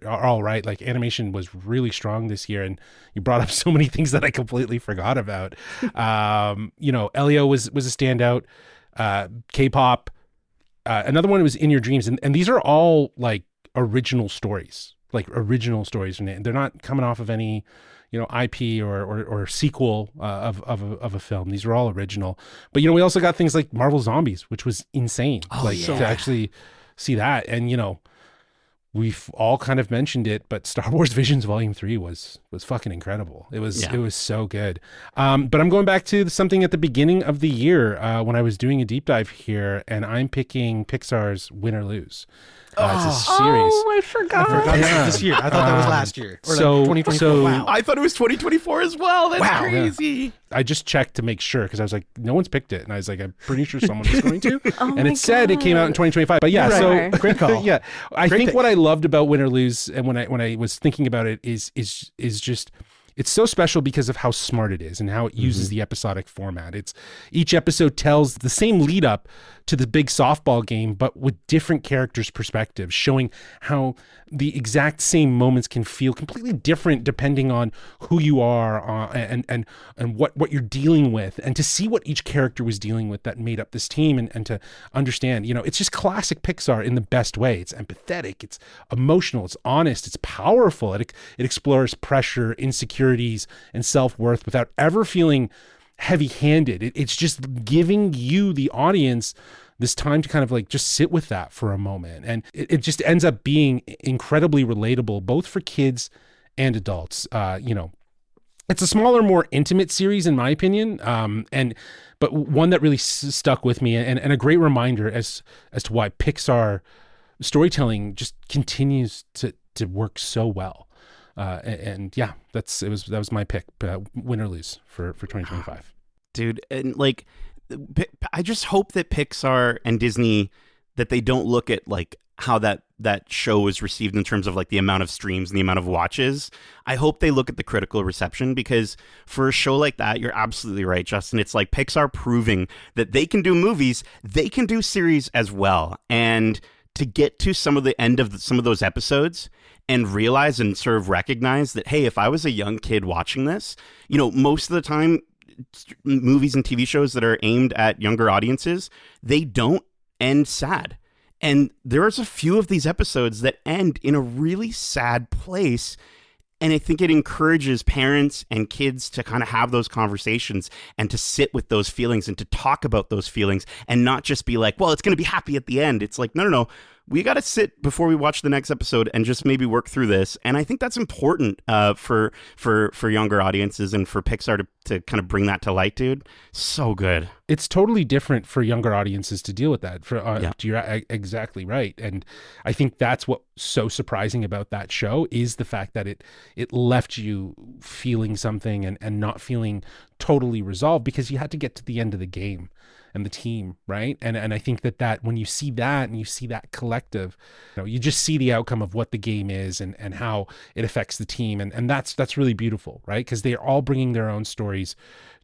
are all right. Like, animation was really strong this year, and you brought up so many things that I completely forgot about. Elio was a standout. K-pop. Another one was In Your Dreams, and these are all like original stories, and they're not coming off of any IP or sequel of a film. These are all original. But we also got things like Marvel Zombies, which was insane. To actually see that, and we've all kind of mentioned it, but Star Wars Visions Volume 3 was fucking incredible. It was so good. But I'm going back to something at the beginning of the year when I was doing a deep dive here, and I'm picking Pixar's Win or Lose. It's a series. Oh, I forgot. That was this year. I thought that was last year. Or so- 2024. so- Wow. I thought it was 2024 as well. That's Wow. crazy. I just checked to make sure, because I was like, no one's picked it, and I was like, I'm pretty sure someone was going to. Oh and my it said it came out in 2025. But yeah, Right. so Great call. yeah, I Great think pick. what I loved about Win or Lose, and when I was thinking about it, is just it's so special because of how smart it is and how it uses the episodic format. It's each episode tells the same lead up to the big softball game, but with different characters' perspectives, showing how the exact same moments can feel completely different depending on who you are and what you're dealing with, and to see what each character was dealing with that made up this team, and to understand, it's just classic Pixar in the best way. It's empathetic, it's emotional, it's honest, it's powerful. It explores pressure, insecurities, and self-worth without ever feeling heavy-handed. It's just giving you, the audience, this time to kind of like just sit with that for a moment. And it just ends up being incredibly relatable, both for kids and adults. It's a smaller, more intimate series, in my opinion, but one that really stuck with me, and a great reminder as to why Pixar storytelling just continues to work so well. And yeah, that was my pick, Win or Lose for 2025. Dude, and like, I just hope that Pixar and Disney, that they don't look at like how that show is received in terms of like the amount of streams and the amount of watches. I hope they look at the critical reception, because for a show like that, you're absolutely right, Justin. It's like Pixar proving that they can do movies, they can do series as well. And to get to some of the end of some of those episodes and realize and sort of recognize that, hey, if I was a young kid watching this, most of the time, movies and TV shows that are aimed at younger audiences, they don't end sad. And there's a few of these episodes that end in a really sad place. And I think it encourages parents and kids to kind of have those conversations and to sit with those feelings and to talk about those feelings and not just be like, well, it's going to be happy at the end. It's like, no. We got to sit before we watch the next episode and just maybe work through this. And I think that's important for younger audiences and for Pixar to kind of bring that to light, dude. So good. It's totally different for younger audiences to deal with that. Yeah. You're exactly right. And I think that's what's so surprising about that show is the fact that it left you feeling something and not feeling totally resolved because you had to get to the end of the game and the team, right? And I think that when you see that and you see that collective, you just see the outcome of what the game is and how it affects the team, and that's really beautiful, right? Because they're all bringing their own stories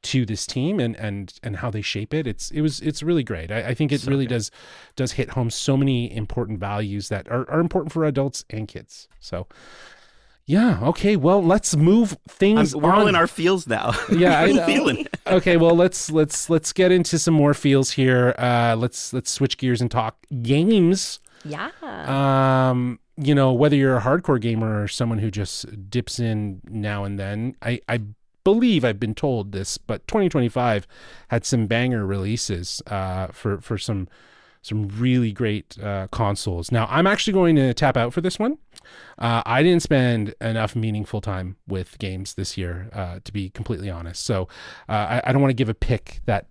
to this team and how they shape it. It's really great. I think it really does hit home so many important values that are important for adults and kids. So. Yeah. Okay. Well, let's move things. We're all in our feels now. Yeah, I'm feeling it. Okay. Well, let's get into some more feels here. Let's switch gears and talk games. Yeah. Whether you're a hardcore gamer or someone who just dips in now and then, I believe I've been told this, but 2025 had some banger releases for some really great consoles. Now, I'm actually going to tap out for this one. I didn't spend enough meaningful time with games this year, to be completely honest. So I don't want to give a pick that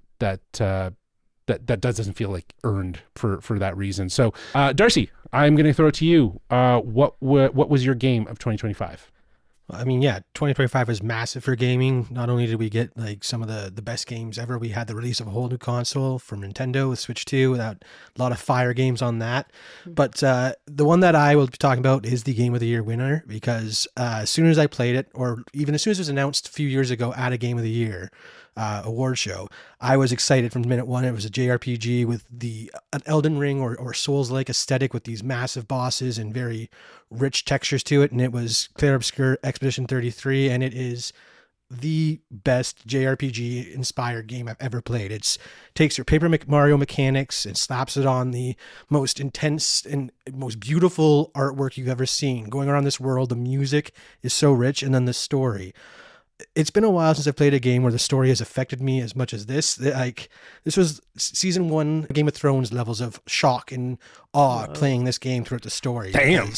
doesn't feel like earned for that reason. So Darcy, I'm going to throw it to you. What was your game of 2025? I mean, yeah, 2025 was massive for gaming. Not only did we get like some of the best games ever, we had the release of a whole new console from Nintendo with Switch 2, without a lot of fire games on that. But the one that I will be talking about is the Game of the Year winner, because as soon as I played it, or even as soon as it was announced a few years ago at a Game of the Year award show, I was excited from minute one. It was a JRPG with an Elden Ring or Souls-like aesthetic with these massive bosses and very rich textures to it. And it was Clair Obscur Expedition 33, and it is the best JRPG inspired game I've ever played. It takes your Paper Mario mechanics and slaps it on the most intense and most beautiful artwork you've ever seen. Going around this world, the music is so rich, and then the story. It's been a while since I've played a game where the story has affected me as much as this. Like, this was season 1 Game of Thrones levels of shock and awe playing this game throughout the story. Damn.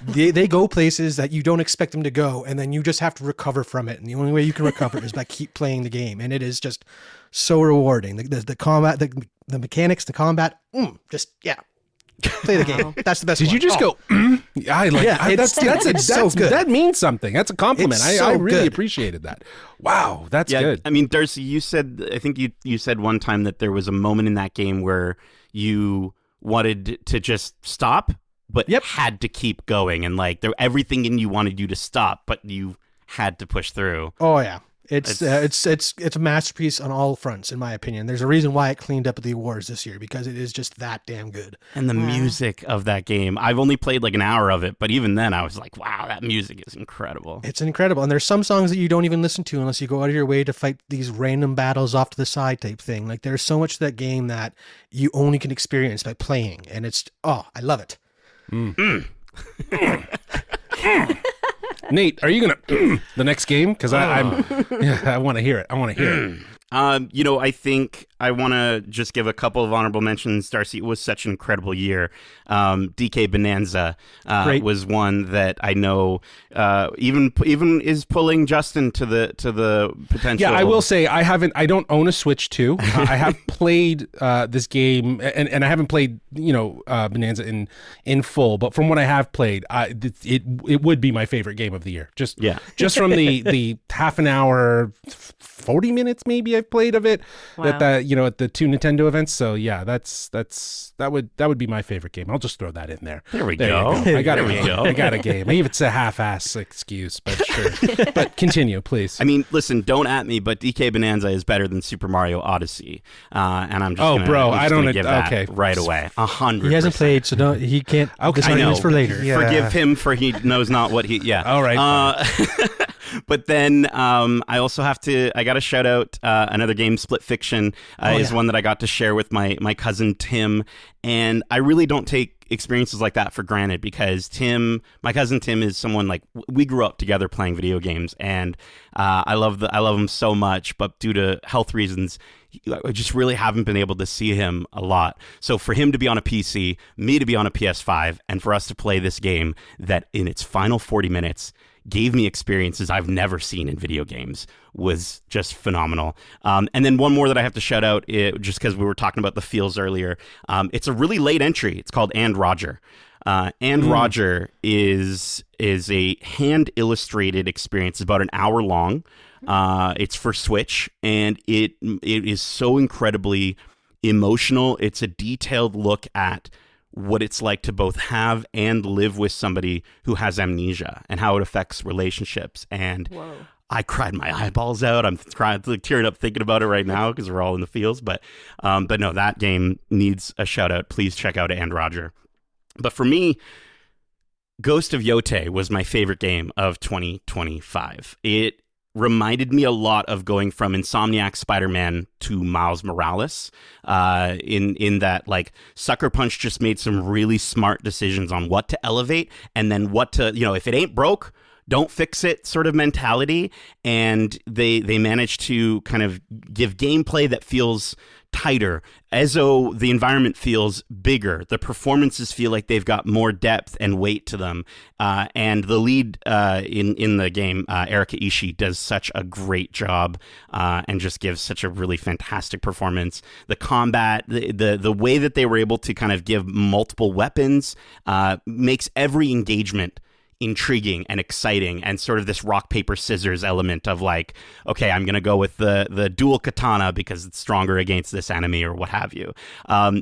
They go places that you don't expect them to go, and then you just have to recover from it. And the only way you can recover is by keep playing the game. And it is just so rewarding. The combat, the mechanics, the combat, play the game. That's the best. Did one. you just go? I like. Yeah, that's so good. That means something. That's a compliment. It's so I really good. appreciated that. Wow, that's good. I mean, Darcy, I think you said one time that there was a moment in that game where you wanted to just stop, but had to keep going, and like everything in you wanted you to stop, but you had to push through. Oh yeah. It's a masterpiece on all fronts, in my opinion. There's a reason why it cleaned up at the awards this year, because it is just that damn good. And the music of that game, I've only played like an hour of it, but even then I was like, wow, that music is incredible. It's incredible. And there's some songs that you don't even listen to unless you go out of your way to fight these random battles off to the side type thing. Like, there's so much to that game that you only can experience by playing. And I love it. Nate, are you gonna the next game? Because I want to hear it. I think I want to just give a couple of honorable mentions. Darcy, it was such an incredible year. DK Bonanza was one that I know even is pulling Justin to the potential. Yeah, I will say I don't own a Switch 2. I have played this game, and I haven't played Bonanza in full. But from what I have played, it would be my favorite game of the year. Just from the half an hour, 40 minutes maybe I've played of it. Wow. At the 2 Nintendo events. So yeah, that would be my favorite game. I'll just throw that in there. There we go. I got a game. I got a game. Maybe it's a half-ass excuse, but sure. But continue, please. I mean, listen, don't at me, but DK Bonanza is better than Super Mario Odyssey, and I'm just gonna give that right away. 100%. He hasn't played, so he can't. Okay, I know. For later. Yeah. Forgive him, for he knows not what he. Yeah. All right. But then I also have to. I got to shout out another game. Split Fiction is one that I got to share with my cousin Tim, and I really don't take experiences like that for granted because my cousin Tim, is someone like we grew up together playing video games, and I love him so much, but due to health reasons, I just really haven't been able to see him a lot. So for him to be on a PC, me to be on a PS5, and for us to play this game that in its final 40 minutes gave me experiences I've never seen in video games was just phenomenal. And then one more that I have to shout out, just because we were talking about the feels earlier. It's a really late entry. It's called And Roger. Roger is a hand illustrated experience. It's about an hour long. It's for Switch, and it is so incredibly emotional. It's a detailed look at what it's like to both have and live with somebody who has amnesia and how it affects relationships. And I cried my eyeballs out. I'm tearing up thinking about it right now because we're all in the feels. But no, that game needs a shout out. Please check out And Roger. But for me, Ghost of Yote was my favorite game of 2025. It reminded me a lot of going from Insomniac Spider-Man to Miles Morales, in that, like, Sucker Punch just made some really smart decisions on what to elevate and then what to, if it ain't broke, don't fix it sort of mentality. And they managed to kind of give gameplay that feels tighter, as though the environment feels bigger. The performances feel like they've got more depth and weight to them. And the lead in the game, Erika Ishii, does such a great job and just gives such a really fantastic performance. The combat, the way that they were able to kind of give multiple weapons makes every engagement intriguing and exciting, and sort of this rock paper scissors element of like, okay, I'm gonna go with the dual katana because it's stronger against this enemy or what have you.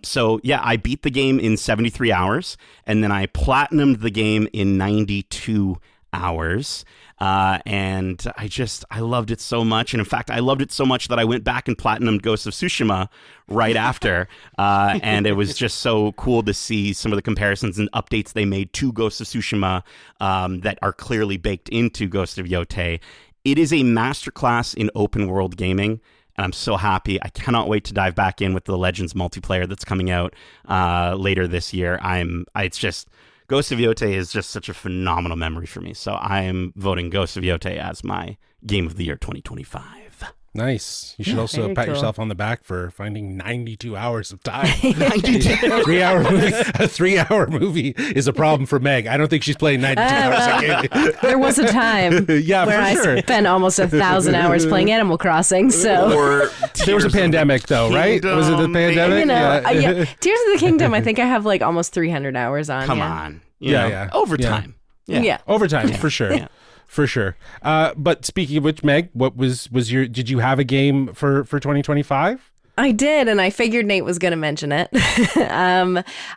So yeah, I beat the game in 73 hours, and then I platinumed the game in 92 hours. And I loved it so much. And in fact, I loved it so much that I went back and platinumed Ghost of Tsushima right after. And it was just so cool to see some of the comparisons and updates they made to Ghost of Tsushima that are clearly baked into Ghost of Yote. It is a masterclass in open world gaming. And I'm so happy. I cannot wait to dive back in with the Legends multiplayer that's coming out later this year. Ghost of Yote is just such a phenomenal memory for me. So I am voting Ghost of Yote as my Game of the Year 2025. Nice. You should also pat yourself on the back for finding 92 hours of time. 92. 3-hour movie. A 3-hour movie is a problem for Meg. I don't think she's playing 92 hours a game. There was a time Yeah, where for sure. I spent almost 1,000 hours playing Animal Crossing. So Or There was a pandemic, though, right? Was it the pandemic? yeah. Tears of the Kingdom, I think I have like almost 300 hours on. Come yeah. on. Yeah. Overtime. Yeah. Overtime, for sure. Yeah. For sure. But speaking of which, Meg, did you have a game for 2025? I did, and I figured Nate was going to mention it.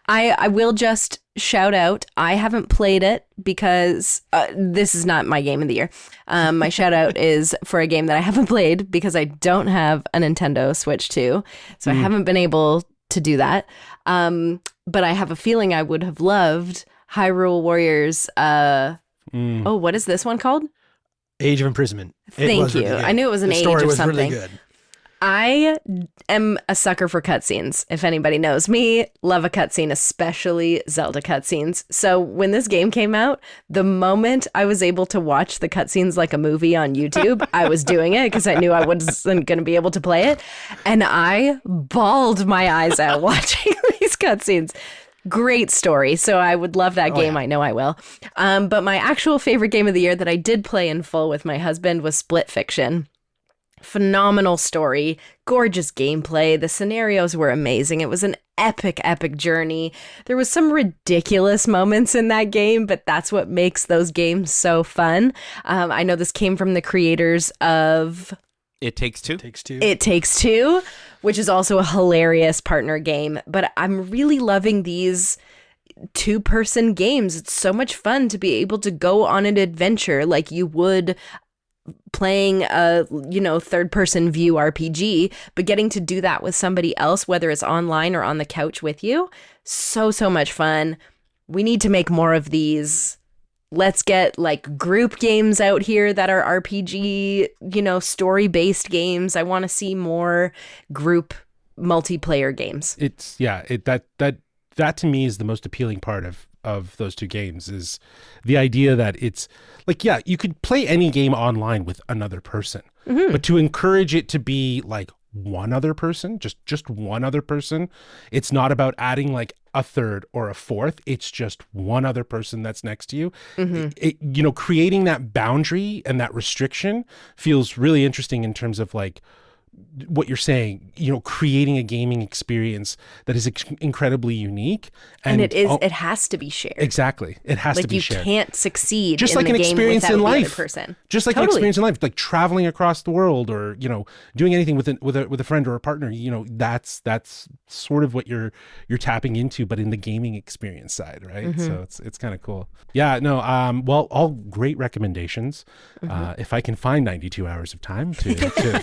I will just shout out, I haven't played it because this is not my game of the year. My shout out is for a game that I haven't played because I don't have a Nintendo Switch 2, so I haven't been able to do that. But I have a feeling I would have loved Hyrule Warriors. Oh, what is this one called? Age of Imprisonment. Thank you. I knew it was an age story of was something. really good. I am a sucker for cutscenes. If anybody knows me, love a cutscene, especially Zelda cutscenes. So when this game came out, the moment I was able to watch the cutscenes like a movie on YouTube, I was doing it because I knew I wasn't going to be able to play it. And I bawled my eyes out watching these cutscenes. Great story. So I would love that game. Yeah. I know I will. But my actual favorite game of the year that I did play in full with my husband was Split Fiction. Phenomenal story, gorgeous gameplay. The scenarios were amazing. It was an epic journey. There was some ridiculous moments in that game, but that's what makes those games so fun. I know this came from the creators of It Takes Two. It Takes Two, which is also a hilarious partner game. But I'm really loving these two-person games. It's so much fun to be able to go on an adventure like you would playing a third-person view RPG, but getting to do that with somebody else, whether it's online or on the couch with you. So much fun. We need to make more of these. Let's get like group games out here that are RPG, story-based games. I want to see more group multiplayer games. That that to me is the most appealing part of those two games, is the idea that it's like, yeah, you could play any game online with another person, but to encourage it to be like one other person, just one other person, it's not about adding like a third or a fourth, it's just one other person that's next to you. Creating that boundary and that restriction feels really interesting in terms of like what you're saying, creating a gaming experience that is incredibly unique, and it has to be shared. Exactly, it has to be shared. You can't succeed just in like the an game experience without in life. The other person. Just like an experience in life, like traveling across the world, or doing anything with a friend or a partner. That's sort of what you're tapping into, but in the gaming experience side, right? So it's kind of cool. Yeah, no, well, all great recommendations. If I can find 92 hours of time to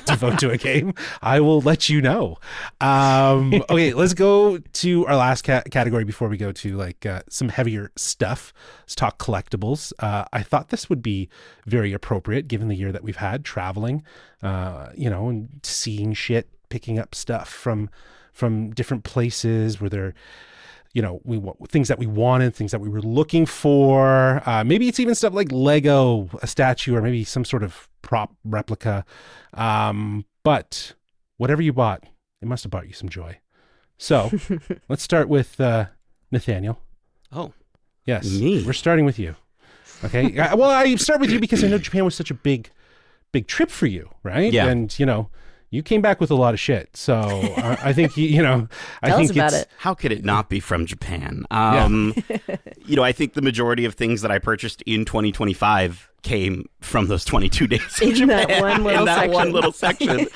devote to a game, I will let you know. Okay, let's go to our last category before we go to like some heavier stuff. Let's talk collectibles. I thought this would be very appropriate given the year that we've had traveling, and seeing shit, picking up stuff from different places where they're, things that we wanted, things that we were looking for. Maybe it's even stuff like Lego, a statue, or maybe some sort of prop replica. But whatever you bought, it must have brought you some joy. So let's start with Nathaniel. Oh, yes, me. We're starting with you. Okay. Well, I start with you because I know Japan was such a big trip for you, right? Yeah. And you came back with a lot of shit. So I think Tell us about it. How could it not be from Japan? Yeah. I think the majority of things that I purchased in 2025 came from those 22 days in Japan, that one little section.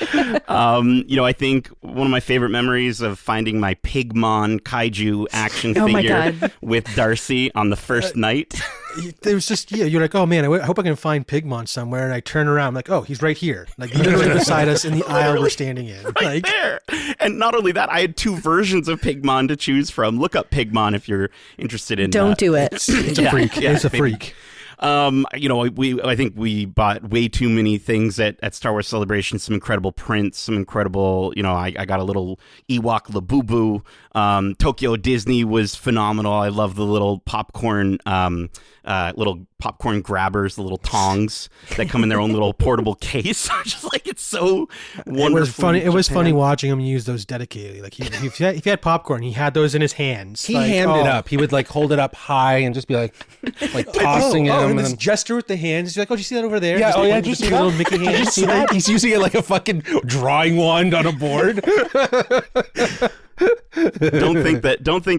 I think one of my favorite memories of finding my Pigmon kaiju action figure with Darcy on the first night. There was just, you're like, oh man, I hope I can find Pigmon somewhere. And I turn around, I'm like, oh, he's right here. Like literally beside us in the aisle we're standing in. Right there. And not only that, I had two versions of Pigmon to choose from. Look up Pigmon if you're interested in Don't do it. It's a freak. It's a freak. I think we bought way too many things at Star Wars Celebration, some incredible prints, some incredible, I got a little Ewok Labubu. Tokyo Disney was phenomenal. I love the little popcorn grabbers, the little tongs that come in their own little portable case. Just like, it's so wonderful. It was funny. It was funny watching him use those dedicatedly. Like if he had popcorn, he had those in his hands. He hammed it up. He would like hold it up high and just be like tossing it. And this gesture with the hands. He's like, oh, do you see that over there? Yeah. Just a little Mickey hand. Did you see that? He's using it like a fucking drawing wand on a board. Don't think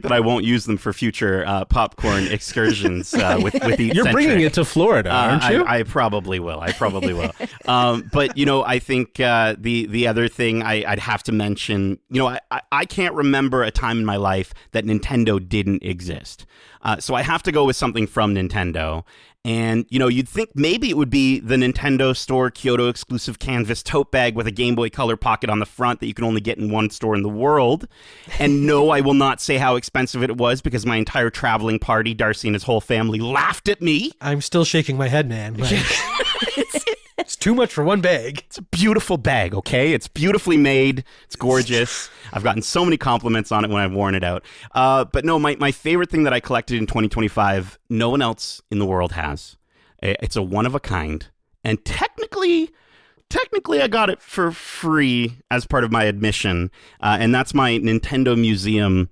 that I won't use them for future popcorn excursions with the Geekcentric. You're bringing it to Florida, aren't you? I probably will. But I think the other thing I'd have to mention, I can't remember a time in my life that Nintendo didn't exist. So I have to go with something from Nintendo. And, you'd think maybe it would be the Nintendo Store Kyoto exclusive canvas tote bag with a Game Boy Color pocket on the front that you can only get in one store in the world. And no, I will not say how expensive it was because my entire traveling party, Darcy and his whole family, laughed at me. I'm still shaking my head, man. Like, it's too much for one bag. It's a beautiful bag, okay? It's beautifully made. It's gorgeous. I've gotten so many compliments on it when I've worn it out. But no, my favorite thing that I collected in 2025, no one else in the world has. It's a one-of-a-kind. And technically, I got it for free as part of my admission. And that's my Nintendo Museum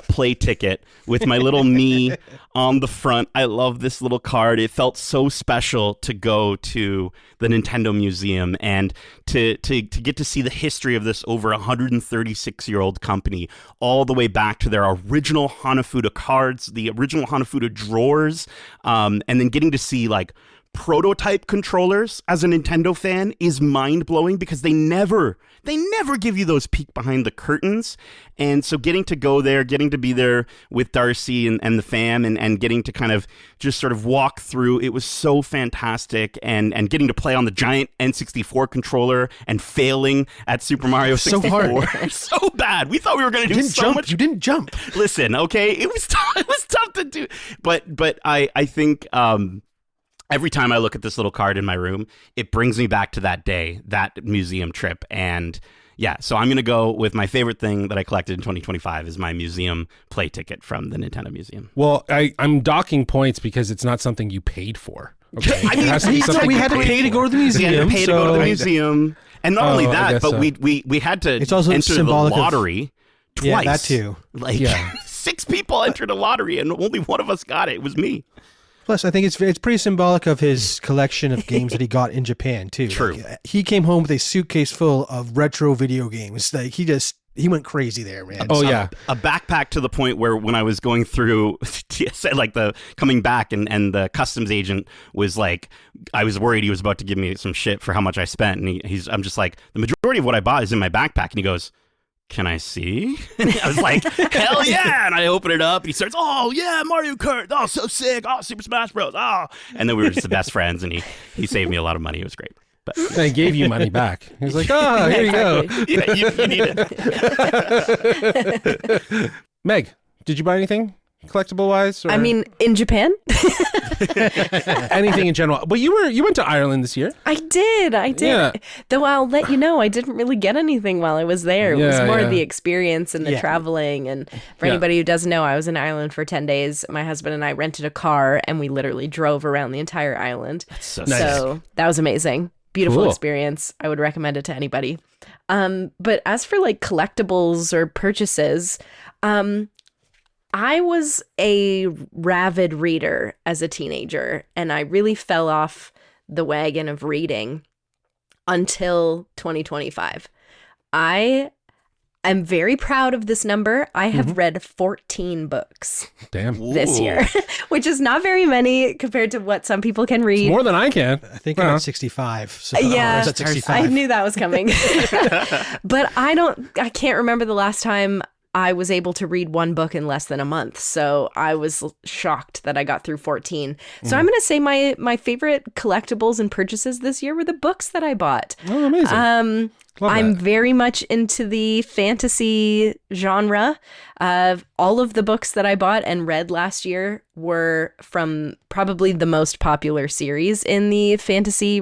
play ticket with my little me on the front. I love this little card. It felt so special to go to the Nintendo Museum and to get to see the history of this over 136-year-old company, all the way back to their original Hanafuda cards, the original Hanafuda drawers, and then getting to see like prototype controllers as a Nintendo fan is mind-blowing because they never give you those peek behind the curtains. And so getting to go there, getting to be there with Darcy and the fam and getting to kind of just sort of walk through, it was so fantastic. And getting to play on the giant N64 controller and failing at Super Mario 64. So hard. So bad. We thought we were going to do so much. You didn't jump. Listen, okay? It was tough to do. But I think every time I look at this little card in my room, it brings me back to that day, that museum trip. And, yeah, so I'm going to go with my favorite thing that I collected in 2025 is my museum play ticket from the Nintendo Museum. Well, I'm docking points because it's not something you paid for. Okay, I mean, It has to be something we you had to paid pay to for. go to the museum. We had to pay to go to the museum. And not only I that, guess but so. we had to It's also enter the symbolic of- lottery twice. Yeah, that too. Like, Yeah. 6 people entered a lottery, and only one of us got it. It was me. Plus, I think it's pretty symbolic of his collection of games that he got in Japan too. True. Like, he came home with a suitcase full of retro video games. Like he went crazy there, man. Oh yeah, A backpack to the point where when I was going through TSA, like the coming back and the customs agent was like, I was worried he was about to give me some shit for how much I spent. And I'm just like, the majority of what I bought is in my backpack. And he goes, can I see? And I was like, hell yeah. And I open it up and he starts, oh yeah, Mario Kart. Oh, so sick. Oh, Super Smash Bros. Oh. And then we were just the best friends and he saved me a lot of money. It was great. But they gave you money back. He was like, oh, here you go. yeah, you need it. Meg, did you buy anything collectible wise? I mean, in Japan? anything in general. But you went to Ireland this year. I did. Yeah. Though I'll let you know, I didn't really get anything while I was there. It was Yeah, more yeah. the experience and the Yeah. traveling. And for Yeah. anybody who doesn't know, I was in Ireland for 10 days. My husband and I rented a car and we literally drove around the entire island. So Nice. So that was amazing. Beautiful Cool. experience. I would recommend it to anybody. But as for like collectibles or purchases, I was a rabid reader as a teenager, and I really fell off the wagon of reading until 2025. I am very proud of this number. I have read 14 books Damn. this year, which is not very many compared to what some people can read. More than I can. I think I'm at 65. So Yeah. I was at 65. I knew that was coming. But I can't remember the last time I was able to read one book in less than a month. So I was shocked that I got through 14. So I'm going to say my favorite collectibles and purchases this year were the books that I bought. Oh, amazing. Love I'm that. very much into the fantasy genre. All of the books that I bought and read last year were from probably the most popular series in the fantasy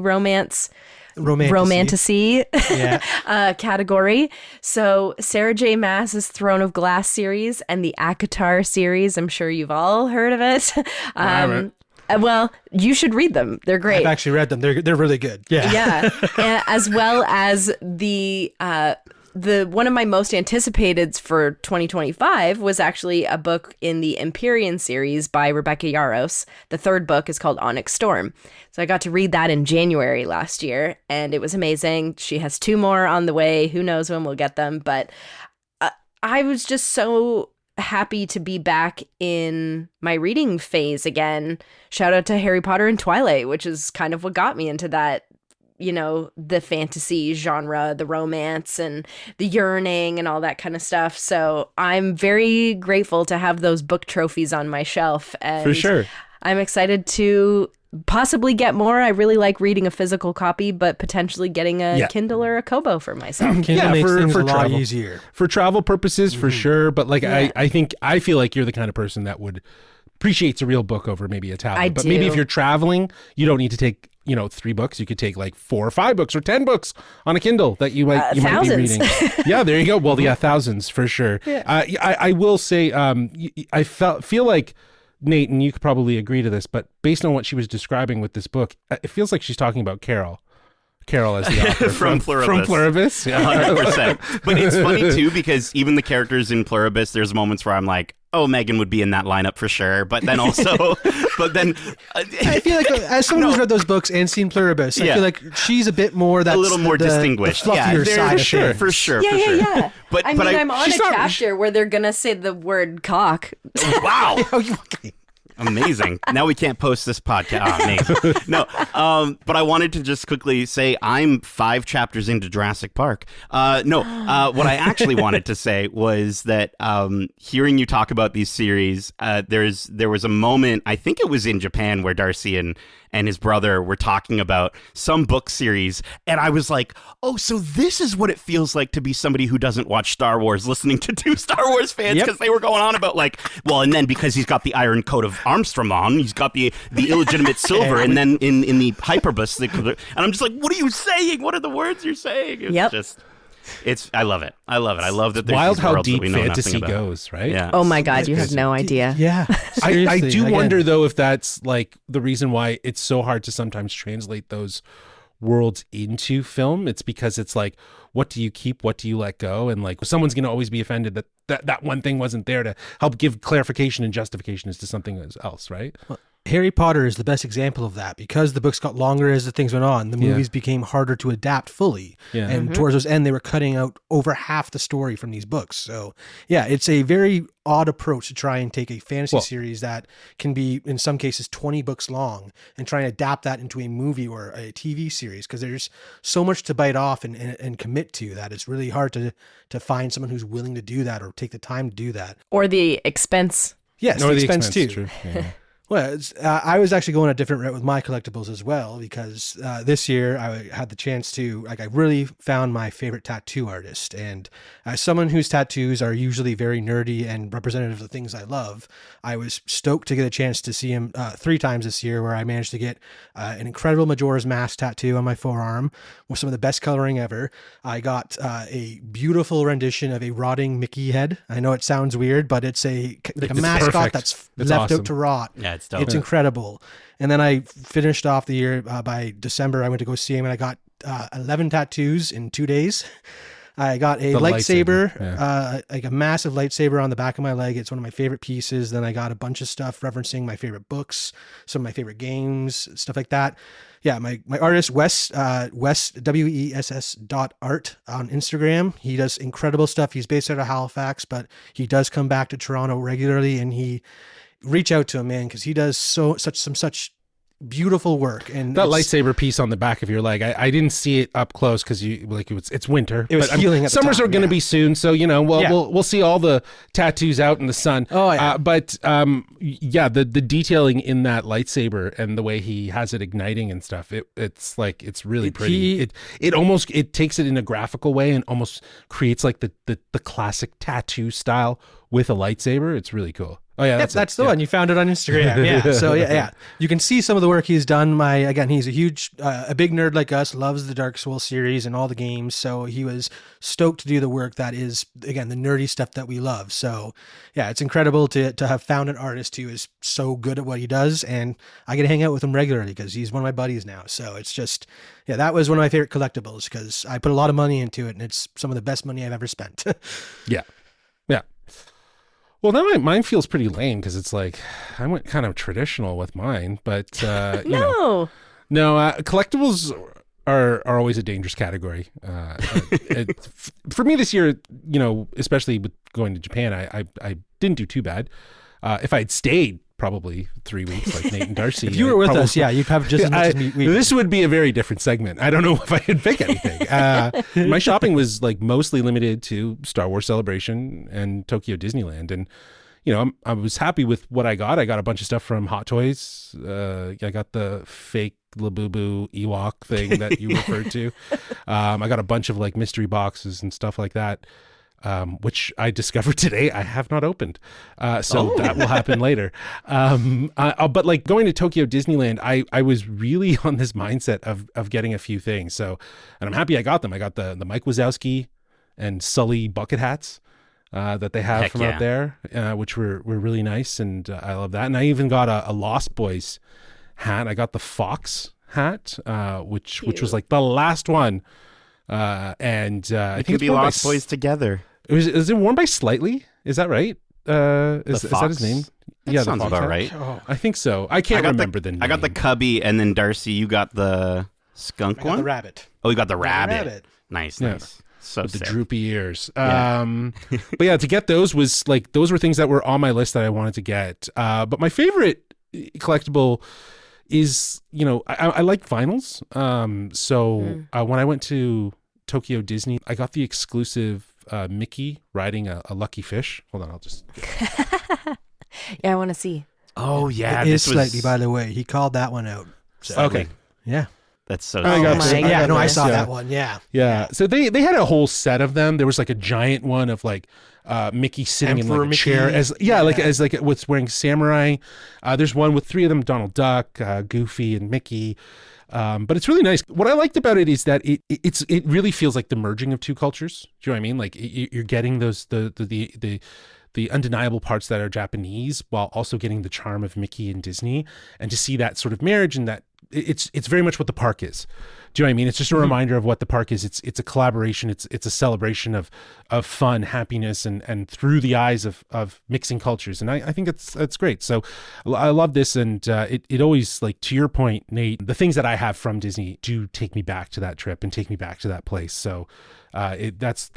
romantasy Yeah. category. So Sarah J. Maas's Throne of Glass series and the Akatar series. I'm sure you've all heard of it. haven't. Well, you should read them. They're great. I've actually read them. They're really good. Yeah. Yeah, as well as the one of my most anticipated for 2025 was actually a book in the Empyrean series by Rebecca Yarros. The third book is called Onyx Storm. So I got to read that in January last year, and it was amazing. She has 2 more on the way. Who knows when we'll get them? But I was just so happy to be back in my reading phase again. Shout out to Harry Potter and Twilight, which is kind of what got me into that, you know, the fantasy genre, the romance and the yearning and all that kind of stuff. So I'm very grateful to have those book trophies on my shelf. And For sure. I'm excited to possibly get more. I really like reading a physical copy, but potentially getting a Yeah. Kindle or a Kobo for myself. Kindle Yeah, makes things for a lot travel. easier. For travel purposes, for sure. But like, Yeah. I feel like you're the kind of person that would appreciates a real book over maybe a tablet. I But maybe do. if you're traveling, you don't need to take 3 books. You could take like 4 or 5 books or 10 books on a Kindle that you might be thousands. reading. Yeah, there you go. Well, yeah, thousands for sure. I will say, I feel like Nate, and you could probably agree to this, but based on what she was describing with this book, it feels like she's talking about Carol. Carol as the author From Pluribus. From Pluribus. Yeah. 100%. But it's funny too because even the characters in Pluribus, there's moments where I'm like, oh, Megan would be in that lineup for sure. But then also, I feel like as someone who's read those books and seen Pluribus, I Yeah. feel like she's a bit more a little more distinguished. the fluffier there- side for of sure, things. for sure, Yeah, for yeah, sure. yeah. But I mean, I'm on a she's not- chapter where they're going to say the word cock. Wow. Oh, you okay? Amazing. Now we can't post this podcast. Nate. No, but I wanted to just quickly say I'm 5 chapters into Jurassic Park. What I actually wanted to say was that hearing you talk about these series, there was a moment, I think it was in Japan, where Darcy and his brother were talking about some book series, and I was like, oh, so this is what it feels like to be somebody who doesn't watch Star Wars, listening to 2 Star Wars fans, because they were going on about like, well, and then because he's got the Iron Coat of Armstrong on, he's got the illegitimate silver, and then in the hyperbus, and I'm just like, what are you saying? What are the words you're saying? It's Yep. just I love it. I love that there's Wild these how worlds that deep we know fantasy nothing about. goes, right? Yeah. Oh my God, you have no idea. Yeah. I Seriously, do again. wonder though if that's like the reason why it's so hard to sometimes translate those worlds into film. It's because it's like, what do you keep, what do you let go, and like someone's going to always be offended that one thing wasn't there to help give clarification and justification as to something else, right? Harry Potter is the best example of that because the books got longer as the things went on. The movies became harder to adapt fully. Yeah. And towards those end, they were cutting out over half the story from these books. So yeah, it's a very odd approach to try and take a fantasy series that can be, in some cases, 20 books long and try and adapt that into a movie or a TV series because there's so much to bite off and commit to that it's really hard to find someone who's willing to do that or take the time to do that. Or the expense. Yes, Or the expense too. True. Yeah. Well, I was actually going a different route with my collectibles as well because this year I had the chance to, I really found my favorite tattoo artist. And as someone whose tattoos are usually very nerdy and representative of the things I love, I was stoked to get a chance to see him 3 times this year where I managed to get an incredible Majora's Mask tattoo on my forearm with some of the best coloring ever. I got a beautiful rendition of a rotting Mickey head. I know it sounds weird, but it's a mascot perfect. that's It's left awesome. out to rot. Yeah, it's dope. It's incredible. And then I finished off the year by December. I went to go see him and I got 11 tattoos in 2 days. I got a The lightsaber, like a massive lightsaber on the back of my leg. It's one of my favorite pieces. Then I got a bunch of stuff referencing my favorite books, some of my favorite games, stuff like that. Yeah, my artist, Wes, WESS.art on Instagram. He does incredible stuff. He's based out of Halifax, but he does come back to Toronto regularly, and reach out to him, man, because he does such beautiful work. And That lightsaber piece on the back of your leg, I didn't see it up close because it's winter. It was but, healing at the summers time, are going to yeah. be soon, so we'll see all the tattoos out in the sun. Oh, yeah. The detailing in that lightsaber and the way he has it igniting and stuff, it's really pretty. It takes it in a graphical way and almost creates like the classic tattoo style with a lightsaber. It's really cool. Oh yeah, that's the one. You found it on Instagram. Yeah. So yeah. You can see some of the work he's done. He's a big nerd like us, loves the Dark Souls series and all the games. So he was stoked to do the work that is, again, the nerdy stuff that we love. So yeah, it's incredible to have found an artist who is so good at what he does. And I get to hang out with him regularly because he's one of my buddies now. So it's just, yeah, that was one of my favorite collectibles because I put a lot of money into it and it's some of the best money I've ever spent. Yeah. Well, now mine feels pretty lame because it's like I went kind of traditional with mine, but collectibles are always a dangerous category. For me this year, especially with going to Japan, I didn't do too bad. If I had stayed probably 3 weeks like Nate and Darcy. If you were with us, you'd have just as much as me. This would be a very different segment. I don't know if I could pick anything. My shopping was like mostly limited to Star Wars Celebration and Tokyo Disneyland. And, I was happy with what I got. I got a bunch of stuff from Hot Toys. I got the fake Labubu Ewok thing that you referred to. I got a bunch of like mystery boxes and stuff like that. Which I discovered today I have not opened. So that will happen later. But like going to Tokyo Disneyland, I was really on this mindset of getting a few things. So, and I'm happy I got them. I got the Mike Wazowski and Sully bucket hats that they have out there, which were really nice. And I love that. And I even got a Lost Boys hat. I got the Fox hat, which was like the last one. I think could be Lost Boys together. Is it worn by Slightly? Is that right? Is that his name? That sounds about right. Oh, I think so. I can't remember the name. I got the Cubby, and then Darcy, you got the skunk one? The rabbit. Oh, you got the rabbit. Rabbit. Nice. So with sick. the droopy ears. Yeah. But yeah, to get those those were things that were on my list that I wanted to get. But my favorite collectible is, I like vinyls. When I went to Tokyo Disney, I got the exclusive Mickey riding a lucky fish. Hold on, I'll just... Yeah, I want to see. Oh, yeah. It is Slightly, by the way. He called that one out. So. Okay. Yeah. That's so I got sick. this. I saw that one. Yeah. So they had a whole set of them. There was like a giant one of like Mickey sitting Emperor in like a Mickey. chair as with wearing samurai. There's one with 3 of them: Donald Duck, Goofy, and Mickey. But it's really nice. What I liked about it is that it really feels like the merging of two cultures. Do you know what I mean? Like you're getting the undeniable parts that are Japanese while also getting the charm of Mickey and Disney, and to see that sort of marriage, and that it's very much what the park is. Do you know what I mean? It's just a reminder of what the park is. It's a collaboration. It's a celebration of fun, happiness, and through the eyes of mixing cultures. And I think it's great. So I love this, and it always, like, to your point, Nate, the things that I have from Disney do take me back to that trip and take me back to that place. So that's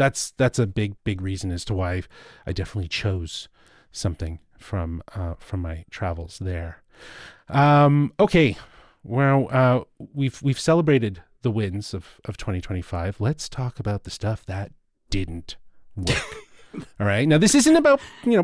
a big reason as to why I definitely chose something from my travels there. Okay. Well, we've celebrated the wins of 2025. Let's talk about the stuff that didn't work. All right. Now, this isn't about,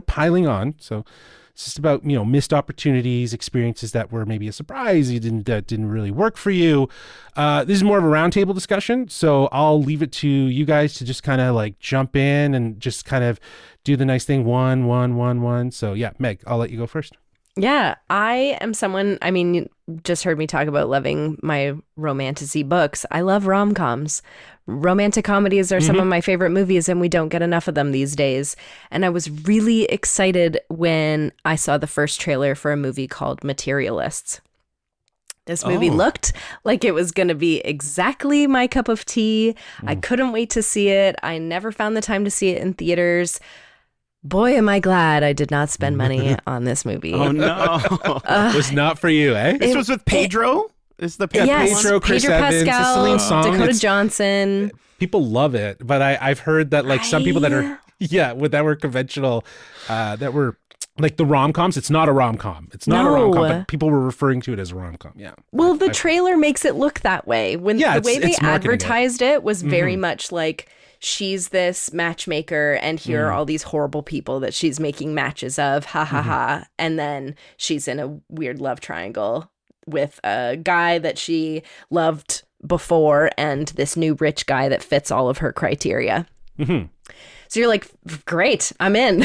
piling on. So it's just about, missed opportunities, experiences that were maybe a surprise, that didn't really work for you. This is more of a roundtable discussion. So I'll leave it to you guys to just kind of like jump in and just kind of do the nice thing. One. So yeah, Meg, I'll let you go first. Yeah, I am someone, you just heard me talk about loving my romantic-y books. I love rom-coms. Romantic comedies are some of my favorite movies, and we don't get enough of them these days. And I was really excited when I saw the first trailer for a movie called Materialists. This movie looked like it was going to be exactly my cup of tea. I couldn't wait to see it. I never found the time to see it in theaters. Boy, am I glad I did not spend money on this movie. Oh, no. It was not for you, eh? This was with Pedro? Yes, Pedro, Chris Pedro Evans, Pascal, Celine Song. Dakota Johnson. People love it, but I've heard that, like, some people that are that were conventional, that were like the rom-coms. It's not a rom-com. It's not a rom-com, but people were referring to it as a rom-com. Yeah. Well, the trailer makes it look that way. The way they advertised it was very much like, she's this matchmaker, and here are all these horrible people that she's making matches of, ha ha ha. And then she's in a weird love triangle with a guy that she loved before and this new rich guy that fits all of her criteria. So you're like, great, I'm in.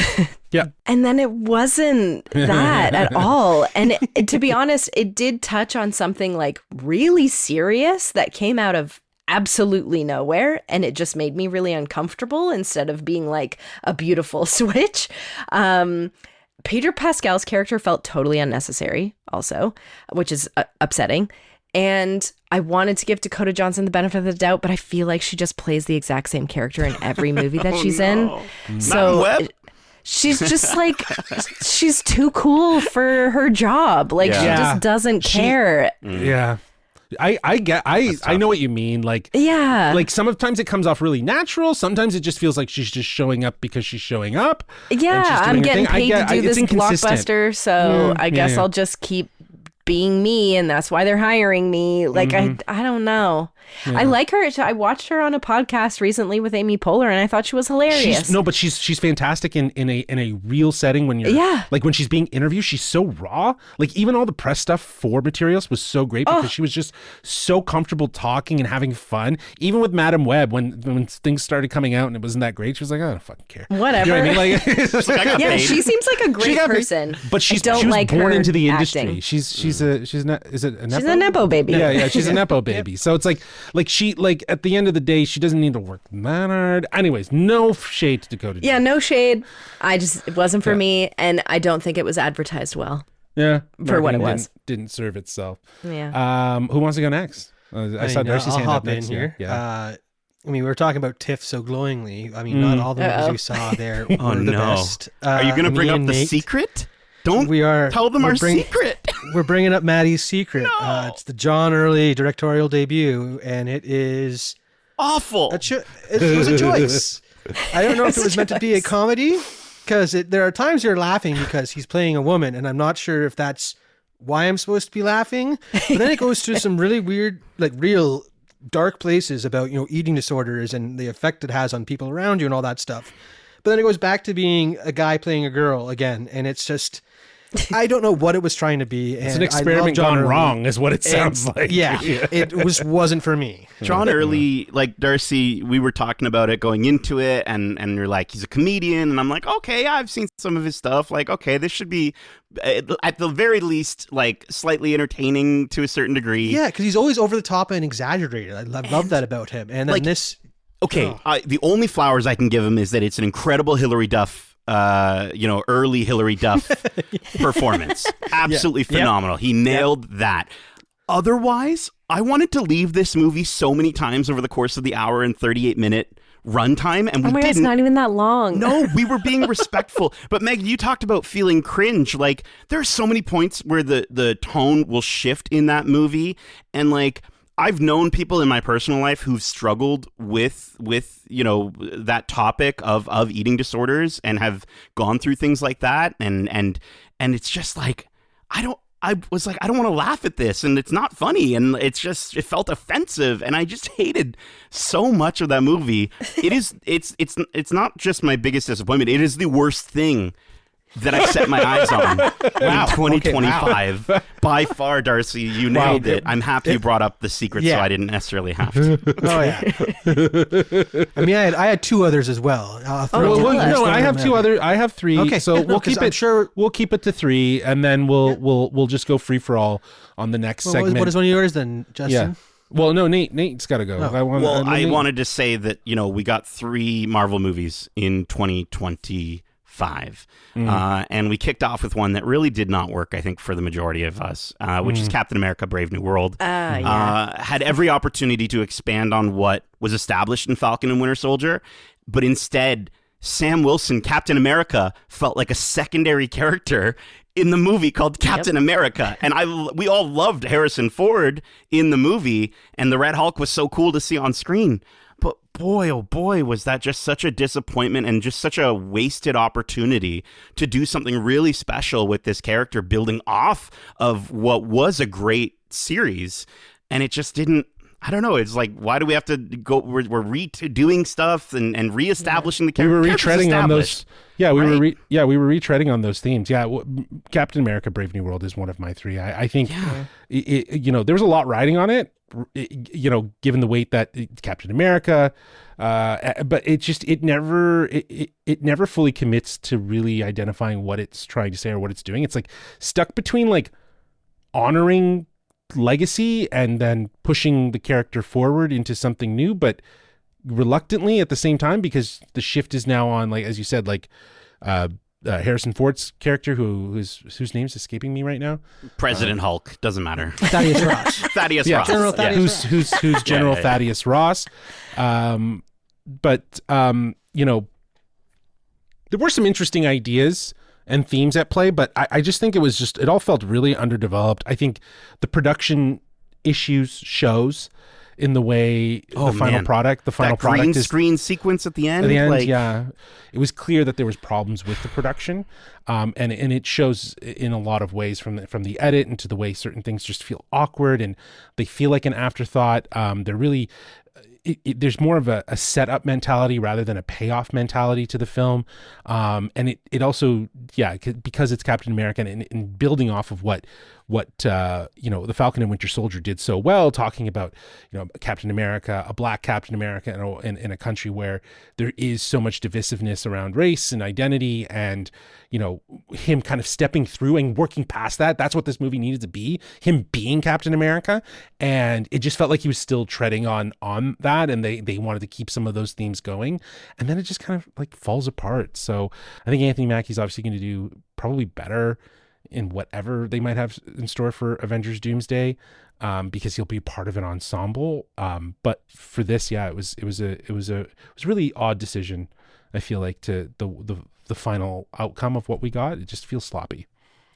Yeah. And then it wasn't that at all. And to be honest, it did touch on something like really serious that came out of absolutely nowhere, and it just made me really uncomfortable instead of being like a beautiful switch. Pedro Pascal's character felt totally unnecessary also, which is upsetting. And I wanted to give Dakota Johnson the benefit of the doubt, but I feel like she just plays the exact same character in every movie that she's in. So she's just like, she's too cool for her job. Like, she just doesn't care. Yeah. I know what you mean. Like, like sometimes it comes off really natural. Sometimes it just feels like she's just showing up because she's showing up. Yeah, I'm getting paid to do this blockbuster, so I guess I'll just keep being me, and that's why they're hiring me. Like, I don't know. I like her. I watched her on a podcast recently with Amy Poehler, and I thought she was hilarious. She's fantastic in a real setting when you're like when she's being interviewed. She's so raw. Like, even all the press stuff for Materials was so great because she was just so comfortable talking and having fun. Even with Madam Web, when things started coming out and it wasn't that great, she was like, I don't fucking care. Whatever. You know what I mean? Like, yeah, she seems like a great person, but she was like born into the acting. industry. She's a nepo baby. Yeah, she's a nepo baby. So it's like she, like, at the end of the day, she doesn't need to work that hard. Anyways, no shade to Dakota. Yeah, no shade. It wasn't for me, and I don't think it was advertised well. Yeah, for what it was. Didn't serve itself. Yeah. Who wants to go next? I saw Darcy's hand up next here. Yeah. We were talking about TIFF so glowingly. Not all the movies we saw there were the best. Are you going to bring up the secret? Don't tell them our secret. We're bringing up Maddie's secret. No. It's the John Early directorial debut, and it is awful. It was a choice. I don't know if it was meant to be a comedy, because there are times you're laughing because he's playing a woman, and I'm not sure if that's why I'm supposed to be laughing. But then it goes to some really weird, like, real dark places about, eating disorders and the effect it has on people around you and all that stuff. But then it goes back to being a guy playing a girl again, and it's just... I don't know what it was trying to be. It's an experiment gone wrong, is what it sounds like. Yeah, it wasn't for me. John Early, like Darcy, we were talking about it going into it, and you're like, he's a comedian, and I'm like, okay, yeah, I've seen some of his stuff. Like, okay, this should be, at the very least, like slightly entertaining to a certain degree. Yeah, because he's always over the top and exaggerated. I love that about him. And then like, this, okay, the only flowers I can give him is that it's an incredible Hilary Duff. Early Hilary Duff performance. Absolutely phenomenal. He nailed that. Otherwise, I wanted to leave this movie so many times over the course of the hour and 38-minute runtime, and we God, didn't. it's not even that long. No, we were being respectful. But Meg, you talked about feeling cringe. Like, there are so many points where the tone will shift in that movie, and like, I've known people in my personal life who've struggled with that topic of eating disorders and have gone through things like that, and it's just like, I was like, I don't want to laugh at this, and it's not funny, and it felt offensive, and I just hated so much of that movie. It's not just my biggest disappointment, it is the worst thing that I set my eyes on in 2025. By far, Darcy, you nailed it. I'm happy you brought up the secret, so I didn't necessarily have to. Oh yeah. I mean, I had two others as well. I have two other. I have three. Okay, so we'll keep it. Sure. We'll keep it to three, and then we'll just go free for all on the next segment. What is one of yours then, Justin? Yeah. Well, no, Nate's got to go. Oh. I wanted to say that we got 3 Marvel movies in 2025. And we kicked off with one that really did not work, I think, for the majority of us, which is Captain America: Brave New World. Had every opportunity to expand on what was established in Falcon and Winter Soldier, but instead, Sam Wilson, Captain America, felt like a secondary character in the movie called Captain America. And we all loved Harrison Ford in the movie, and the Red Hulk was so cool to see on screen. But boy, oh boy, was that just such a disappointment and just such a wasted opportunity to do something really special with this character, building off of what was a great series. And it just didn't, I don't know. It's like, why do we have to go? We're redoing stuff and reestablishing the character. We were retreading on those. Yeah, we were retreading on those themes. Yeah, Captain America: Brave New World is one of my 3. I think, there was a lot riding on it. Given the weight that Captain America, but it never fully commits to really identifying what it's trying to say or what it's doing. It's like stuck between like honoring legacy and then pushing the character forward into something new, but reluctantly at the same time, because the shift is now on, like, as you said, like Harrison Ford's character, whose name's escaping me right now. President Hulk, doesn't matter. Thaddeus Ross. Thaddeus Ross. General Thaddeus Ross. Who's General Thaddeus Ross. But there were some interesting ideas and themes at play, but I just think it all felt really underdeveloped. I think the production issues shows in the way the final product green screen sequence at the end. It was clear that there was problems with the production, and it shows in a lot of ways from the edit and to the way certain things just feel awkward and they feel like an afterthought. They're really. There's more of a setup mentality rather than a payoff mentality to the film. And it also, because it's Captain America and building off of what the Falcon and Winter Soldier did so well, talking about, Captain America, a black Captain America in a country where there is so much divisiveness around race and identity, and, him kind of stepping through and working past that. That's what this movie needed to be, him being Captain America. And it just felt like he was still treading on that, and they wanted to keep some of those themes going. And then it just kind of like falls apart. So I think Anthony Mackie's obviously going to do probably better in whatever they might have in store for Avengers Doomsday, because he'll be part of an ensemble. But for this, it was a really odd decision, I feel like, to the final outcome of what we got. It just feels sloppy.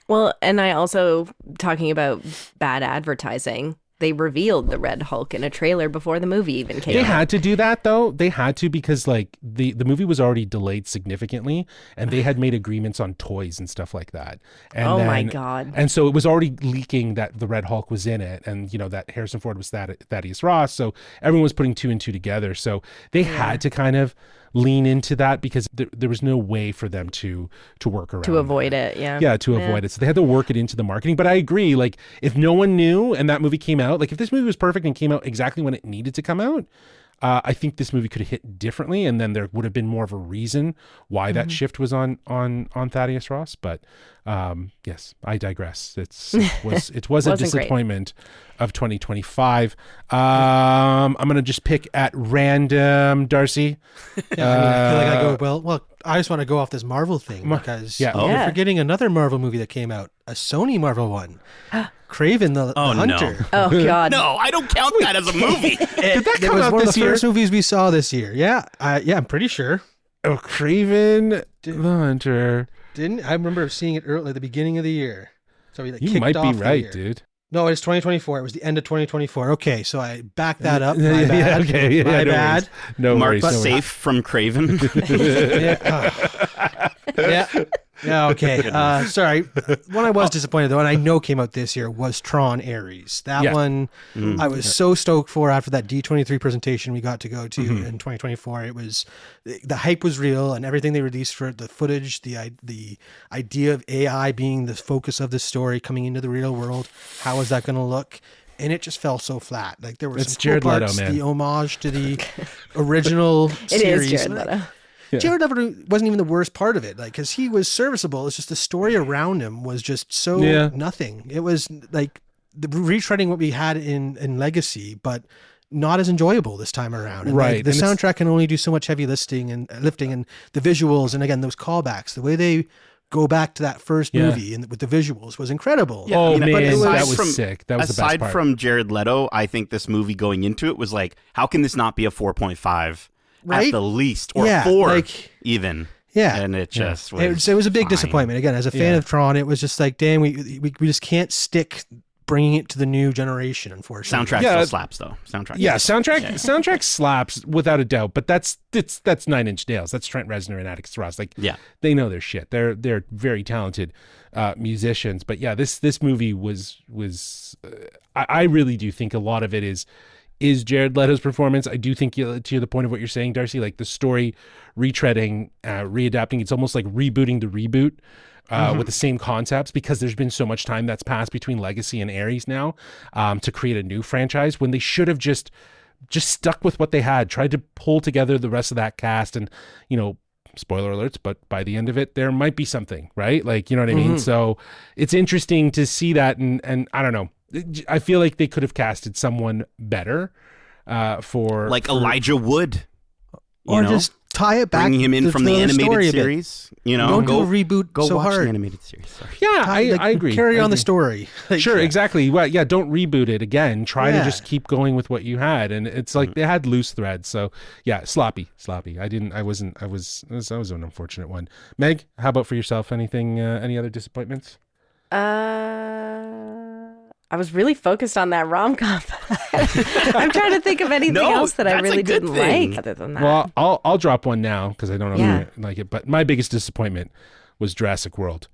Well, and I also, talking about bad advertising, they revealed the Red Hulk in a trailer before the movie even came out. They had to do that, though. They had to, because like the movie was already delayed significantly, and they had made agreements on toys and stuff like that. And my God. And so it was already leaking that the Red Hulk was in it, and that Harrison Ford was Thaddeus Ross. So everyone was putting 2 and 2 together. So they had to kind of lean into that because there was no way for them to work around To avoid that. it, yeah. Yeah, to avoid it. So they had to work it into the marketing. But I agree, like if no one knew and that movie came out, like if this movie was perfect and came out exactly when it needed to come out, I think this movie could have hit differently, and then there would have been more of a reason why that shift was on Thaddeus Ross. But yes, I digress. It was a disappointment of 2025. I'm gonna just pick at random, Darcy. Yeah, I mean, I feel like I go, well, I just want to go off this Marvel thing because Yeah. you're forgetting another Marvel movie that came out, a Sony Marvel one, Craven the Hunter. Oh God. No, I don't count that as a movie. Did that It come was out one of this the year? first movies we saw this year. Yeah, I'm pretty sure. Oh, Craven the Hunter. Didn't I remember seeing it early at the beginning of the year? So we You kicked might be off the right, year. dude. No, it's 2024. It was the end of 2024. Okay, so I backed that up. My Yeah, bad. okay, yeah, My no bad. worries. No Mark worries. no worries. safe from Craven. Yeah. Okay. Sorry. One I was disappointed though, and I know came out this year, was Tron Ares. That one I was so stoked for after that D23 presentation we got to go to in 2024. It was the hype was real, and everything they released for it, the footage, the idea of AI being the focus of the story coming into the real world. How is that going to look? And it just fell so flat. Like there were It's some Jared cool Leto, parts, man. the homage to the original It series. is Jared Leto. Jared Leto wasn't even the worst part of it, like because he was serviceable. It's just the story around him was just so nothing. It was like retreading what we had in Legacy, but not as enjoyable this time around. And Right. like, the And soundtrack can only do so much heavy lifting and the visuals, and again those callbacks, the way they go back to that first movie and with the visuals was incredible. Oh, I mean, man, but that aside was sick. That was the best aside part. from Jared Leto, I think this movie going into it was like, how can this not be a 4.5 Right? at the least, or Yeah, 4 like- even? Yeah. And it just was. It was a big fine. disappointment. Again, as a fan of Tron, it was just like, damn, we just can't stick bringing it to the new generation, unfortunately. Soundtrack Yeah, still slaps though. Soundtrack. Yeah, soundtrack slaps without a doubt, but that's 9 Inch Nails. That's Trent Reznor and Atticus Ross. Like, Yeah. they know their shit. They're very talented musicians. But yeah, this movie was I really do think a lot of it is Jared Leto's performance. I do think, to the point of what you're saying, Darcy, like the story retreading, readapting. It's almost like rebooting the reboot. With the same concepts, because there's been so much time that's passed between Legacy and Ares now to create a new franchise, when they should have just stuck with what they had, tried to pull together the rest of that cast, and spoiler alerts, but by the end of it there might be something, right? Like, you know what I mean? So it's interesting to see that, and I don't know, I feel like they could have casted someone better for Elijah Wood. Or just tie it back. Bringing him in to from the story animated a bit. series. Don't do a reboot Go so watch hard. the animated series. Sorry. Yeah, I agree. Carry I on the agree. story. Like, Sure, exactly. Well, yeah, don't reboot it again. Try to Yeah. just keep going with what you had, and it's like they had loose threads. So yeah, sloppy. I was an unfortunate one. Meg, how about for yourself? Anything? Any other disappointments? I was really focused on that rom-com. I'm trying to think of anything No, else that I that's a really good didn't thing. like other than that. Well, I'll drop one now because I don't know Yeah. if you like it. But my biggest disappointment was Jurassic World.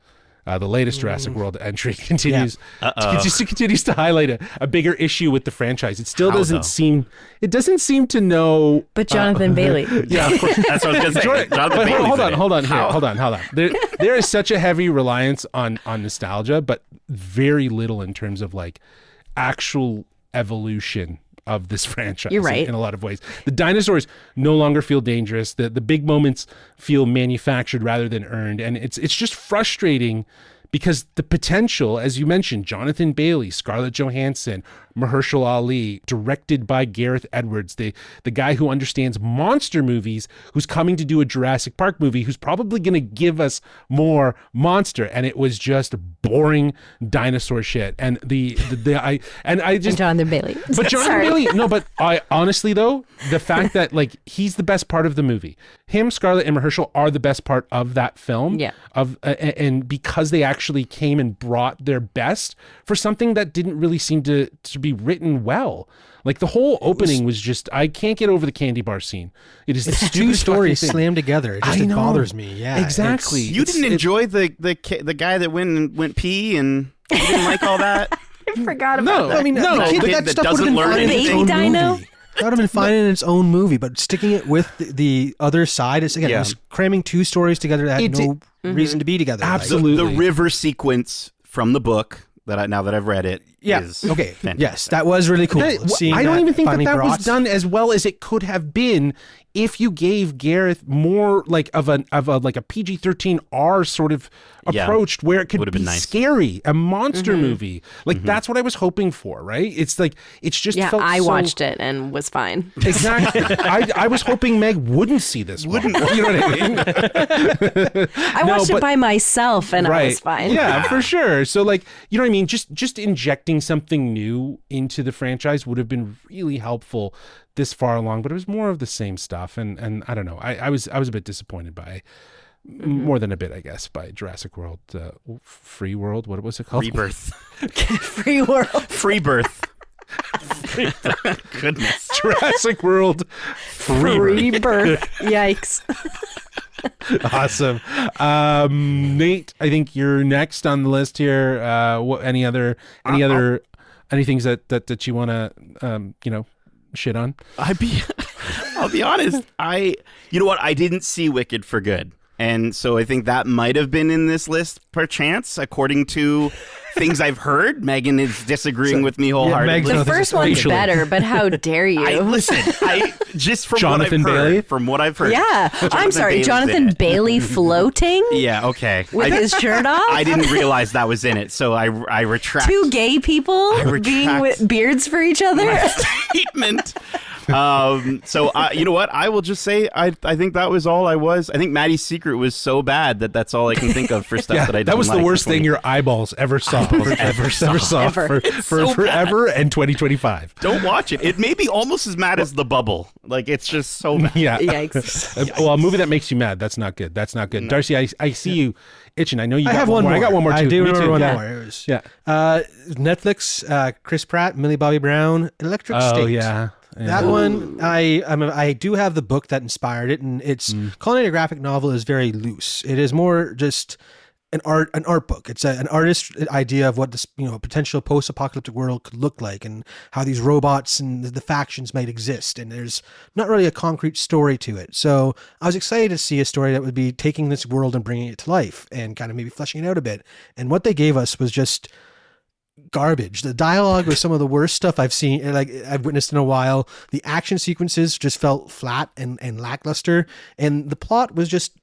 The latest Jurassic World entry continues to highlight a bigger issue with the franchise. It still How, doesn't though? seem. It doesn't seem to know. But Jonathan Bailey. Yeah, of course. That's what I was gonna say. Jordan, Jonathan but Bailey's hold in on, it. hold on. There is such a heavy reliance on nostalgia, but very little in terms of like actual evolution of this franchise. You're right. In a lot of ways. The dinosaurs no longer feel dangerous. The big moments feel manufactured rather than earned, and it's just frustrating. Because the potential, as you mentioned, Jonathan Bailey, Scarlett Johansson, Mahershala Ali, directed by Gareth Edwards, the guy who understands monster movies, who's coming to do a Jurassic Park movie, who's probably going to give us more monster, and it was just boring dinosaur shit. And I just And Jonathan Bailey. but Jonathan Sorry. Bailey, no, but I honestly though, the fact that like he's the best part of the movie, him, Scarlett, and Mahershala are the best part of that film. Yeah. And because they actually came and brought their best for something that didn't really seem to be written well. Like the whole opening was just, I can't get over the candy bar scene. It is the It's two stupidest stories fucking thing. slammed together. I It know. bothers me. Yeah, Exactly. it's- You didn't enjoy the guy that went pee, and you didn't like all that. I forgot about No, that. I mean, the no, kid, kid that that stuff would have doesn't been learn fine in its anything. own Baby dino? movie. That would have been fine in its own movie, but sticking it with the other side is again, Yeah. it was cramming two stories together that had It no reason to be together. Like, Absolutely. The river sequence from the book now that I've read it. yeah. Is Okay. fantastic. Yes, that was really cool. Seeing I don't even think finally that was brought- done as well as it could have been if you gave Gareth more like of a like a PG-13 R sort of Yeah. approach where it could Would've be been nice. scary, a monster movie. Like that's what I was hoping for, right? It's like it's just Yeah, felt I so- watched it and was fine. Exactly. I was hoping Meg wouldn't see this. Wouldn't you know what I mean? I watched but- it by myself and I was fine. Yeah, for sure. So like, you know what I mean? Just injecting something new into the franchise would have been really helpful this far along, but it was more of the same stuff. And I don't know. I was a bit disappointed by more than a bit, I guess, by Jurassic World, Free World. What was it called? Rebirth. Free world. Free birth. Goodness. Jurassic World Free birth. Yikes. Awesome. Nate, I think you're next on the list here. What any things that you want to shit on? I'll be honest. You know what? I didn't see Wicked for Good. And so I think that might have been in this list perchance, according to things I've heard. Megan is disagreeing with me wholeheartedly. Meg's The not- first one's facially. better, but how dare you? Just from Jonathan what I've Bailey? heard, from what I've heard. yeah. I'm sorry. Bailey's Jonathan in it. Bailey floating Yeah, okay. with his shirt off? I didn't realize that was in it, so I retract Two gay people retract being with beards for each other? my statement. So you know what? I will just say I think that was all I was. I think Maddie's Secret was so bad that's all I can think of for stuff Yeah, that I didn't that was the like worst in thing your eyeballs ever saw. Ever saw Ever. for forever and 2025. Don't watch it. It may be almost as mad as The Bubble. Like, it's just so bad. Yeah. Yikes. Well, a movie that makes you mad, that's not good. That's not good. Darcy, I see you itching. I know you I got have one one more. more. I got one more too. I do Me remember too. one Yeah. more. It was, Yeah. Netflix, Chris Pratt, Millie Bobby Brown, Electric Oh, State. yeah. That one, I do have the book that inspired it, and it's calling it a graphic novel is very loose. It is more just an art book. It's an artist's idea of what this potential post-apocalyptic world could look like, and how these robots and the factions might exist. And there's not really a concrete story to it. So I was excited to see a story that would be taking this world and bringing it to life, and kind of maybe fleshing it out a bit. And what they gave us was just garbage. The dialogue was some of the worst stuff I've seen, like I've witnessed in a while. The action sequences just felt flat and lackluster, and the plot was just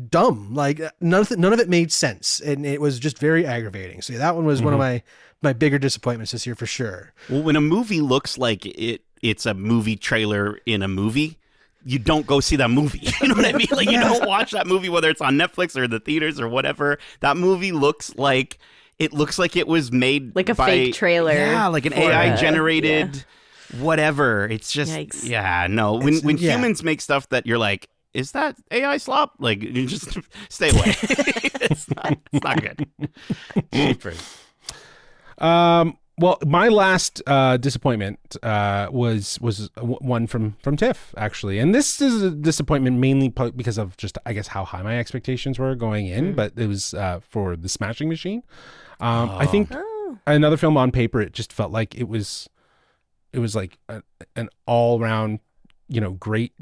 dumb. Like none of it made sense, and it was just very aggravating. So that one was one of my bigger disappointments this year for sure. Well, when a movie looks like it's a movie trailer in a movie, you don't go see that movie. You know what I mean? Like, you don't watch that movie, whether it's on Netflix or the theaters or whatever. That movie looks like it was made Like a by, fake trailer Yeah, like an for AI a- generated whatever. It's just Yikes. yeah, no. When yeah. humans make stuff that you're like, is that AI slop? Like, you just stay away. It's not good. Jeepers. Well, my last disappointment was one from Tiff, actually, and this is a disappointment mainly because of just, I guess, how high my expectations were going in. But it was for The Smashing Machine. I think another film on paper, it just felt like it was like an all round, great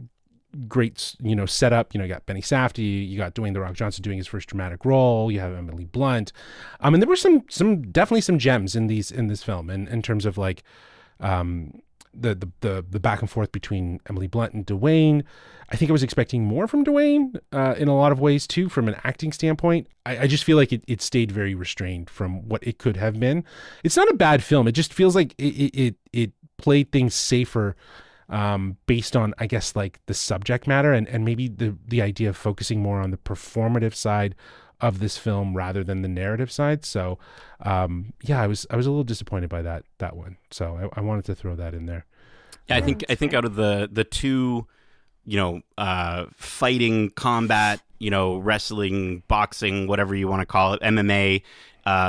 setup. You got Benny Safdie, you got Dwayne The Rock Johnson doing his first dramatic role, you have Emily Blunt, and there were definitely some gems in this film, and in terms of like the back and forth between Emily Blunt and Dwayne. I think I was expecting more from Dwayne in a lot of ways too, from an acting standpoint. I just feel like it stayed very restrained from what it could have been. It's not a bad film. It just feels like it played things safer based on, I guess, like the subject matter and maybe the idea of focusing more on the performative side of this film rather than the narrative side. So I was a little disappointed by that one. So I wanted to throw that in there. Yeah, I think out of the two, fighting, combat, wrestling, boxing, whatever you want to call it, MMA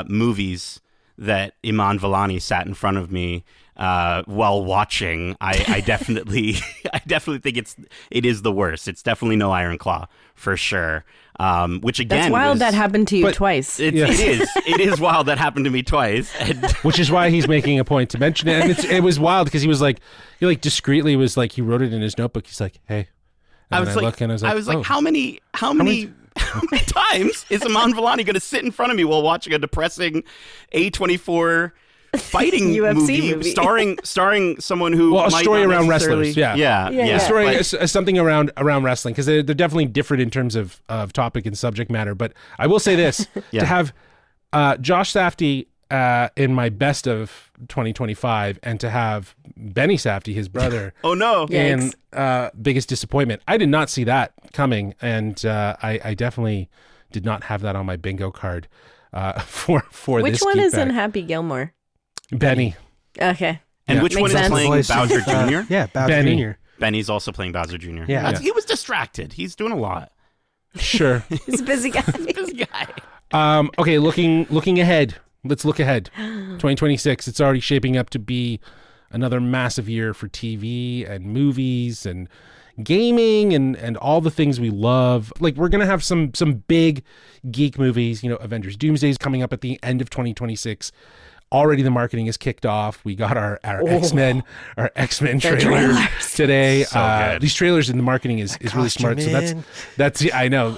movies, that Iman Vellani sat in front of me while watching, I definitely I definitely think it is the worst. It's definitely no Iron Claw for sure. Which again, That's wild that happened to you but- twice. It is wild that happened to me twice. And Which is why he's making a point to mention it. And it was wild because he discreetly was like, he wrote it in his notebook. He's like, hey. And I was then like, look and I was like, oh. how many times is Iman Vellani going to sit in front of me while watching a depressing A24 fighting UFC movie starring someone who Well, a might story not around necessarily- wrestlers, yeah. Yeah. A story but- is something around wrestling because they're definitely different in terms of topic and subject matter. But I will say this: Yeah. to have Josh Safdie in my best of 2025, and to have Benny Safdie, his brother, Oh no! Yeah. in biggest disappointment. I did not see that coming, and I definitely did not have that on my bingo card for Which this. one Geek is Back. in Happy Gilmore? Benny? Okay. And Yeah. which Makes one sense. is playing Voice of, Bowser Jr.? Yeah, Bowser Benny. Jr. Benny's also playing Bowser Jr. Yeah. He was distracted. He's doing a lot. Sure. He's a busy guy. This guy. Okay, looking ahead. Let's look ahead. 2026. It's already shaping up to be another massive year for TV and movies and gaming and all the things we love. Like, we're gonna have some big geek movies. Avengers Doomsday is coming up at the end of 2026. Already the marketing is kicked off. We got our X-Men trailer trailers. today. So good. These trailers and the marketing is really smart. So that's I know.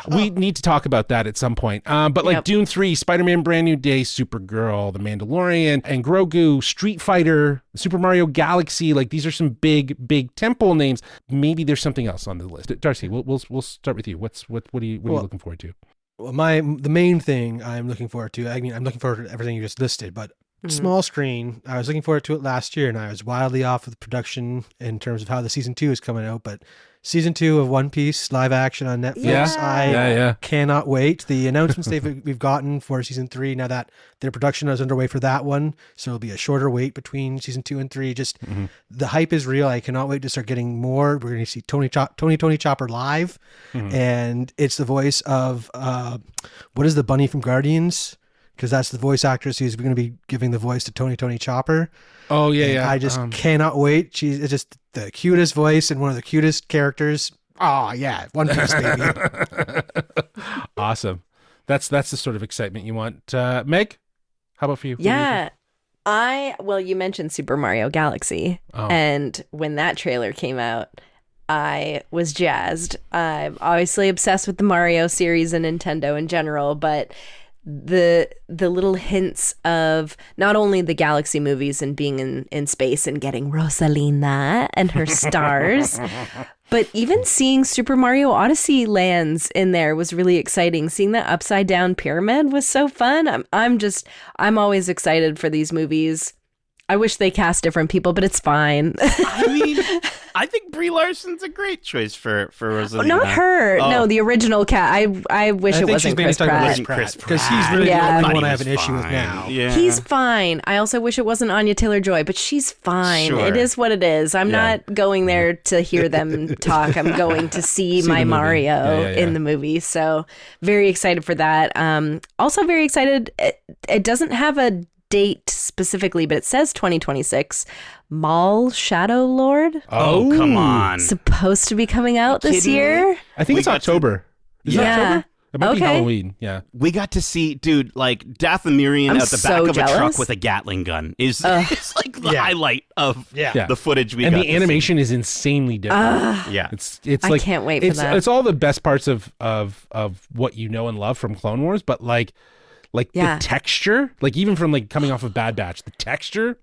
We need to talk about that at some point. But like Yep. Dune 3, Spider-Man Brand New Day, Supergirl, The Mandalorian, and Grogu, Street Fighter, Super Mario Galaxy, like these are some big temple names. Maybe there's something else on the list. Darcy, we'll start with you. What are you looking forward to? Well, the main thing I'm looking forward to, I mean, I'm looking forward to everything you just listed, but small screen, I was looking forward to it last year and I was wildly off with production in terms of how the season 2 is coming out, but season 2 of One Piece live action on Netflix, Yeah. I cannot wait. The announcements we've gotten for season 3, now that their production is underway for that one, so it'll be a shorter wait between season 2 and 3. Just the hype is real. I cannot wait to start getting more. We're going to see Tony Chopper live, and it's the voice of what is the bunny from Guardians? Because that's the voice actress who's going to be giving the voice to Tony Chopper. Oh yeah, And yeah. I just cannot wait. It's just the cutest voice and one of the cutest characters. Oh yeah, One Piece baby. Awesome. That's the sort of excitement you want. Meg, how about for you? What do you Yeah. You mentioned Super Mario Galaxy. Oh. And when that trailer came out, I was jazzed. I'm obviously obsessed with the Mario series and Nintendo in general, but the little hints of not only the Galaxy movies and being in space and getting Rosalina and her stars, but even seeing Super Mario Odyssey lands in there was really exciting. Seeing that upside down pyramid was so fun. I'm always excited for these movies. I wish they cast different people, but it's fine. I mean, I think Brie Larson's a great choice for Rosalina. Not her. Oh. No, the original cat. I wish it wasn't Chris Pratt. Because he's really Yeah. the only Thought one he I have was an issue with fine. now. Yeah. He's fine. I also wish it wasn't Anya Taylor-Joy, but she's fine. Sure. It is what it is. I'm Yeah. not going there to hear them talk. I'm going to see See my the movie. Mario Yeah. in the movie. So very excited for that. Also very excited. It doesn't have a date specifically, but it says 2026. Mall Shadow Lord Oh, come on. supposed to be coming out this kidding me? year. I think We it's got October. Is it Yeah. October? It might be Okay. Halloween. Yeah. We got to see, dude, like Dathomirian I'm at the back so of a jealous. truck with a Gatling gun is it's like the highlight of Yeah. the footage we And got the to see. animation is insanely different. Yeah. It's I like can't wait for it's that. it's all the best parts of what you know and love from Clone Wars, but like Yeah. the texture, like even from like coming off of Bad Batch, the texture.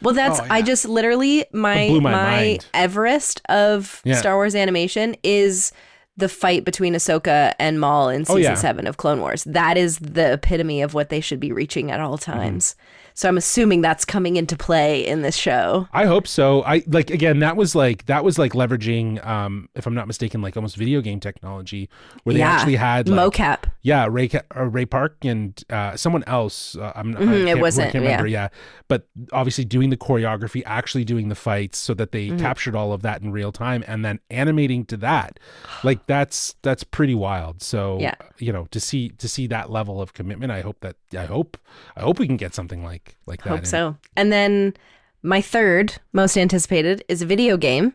Well, that's I just literally my blew my mind. Everest of Yeah. Star Wars animation is the fight between Ahsoka and Maul in season yeah. 7 of Clone Wars. That is the epitome of what they should be reaching at all times. So I'm assuming that's coming into play in this show. I hope so. I like again. That was like leveraging, if I'm not mistaken, like almost video game technology, where they actually had like, mocap. Yeah, Ray Park and someone else. It wasn't. I can't remember. Yeah, but obviously doing the choreography, actually doing the fights, so that they captured all of that in real time, and then animating to that, like that's pretty wild. So you know, to see that level of commitment, I hope we can get something like that. Hope so. And then my third most anticipated is a video game.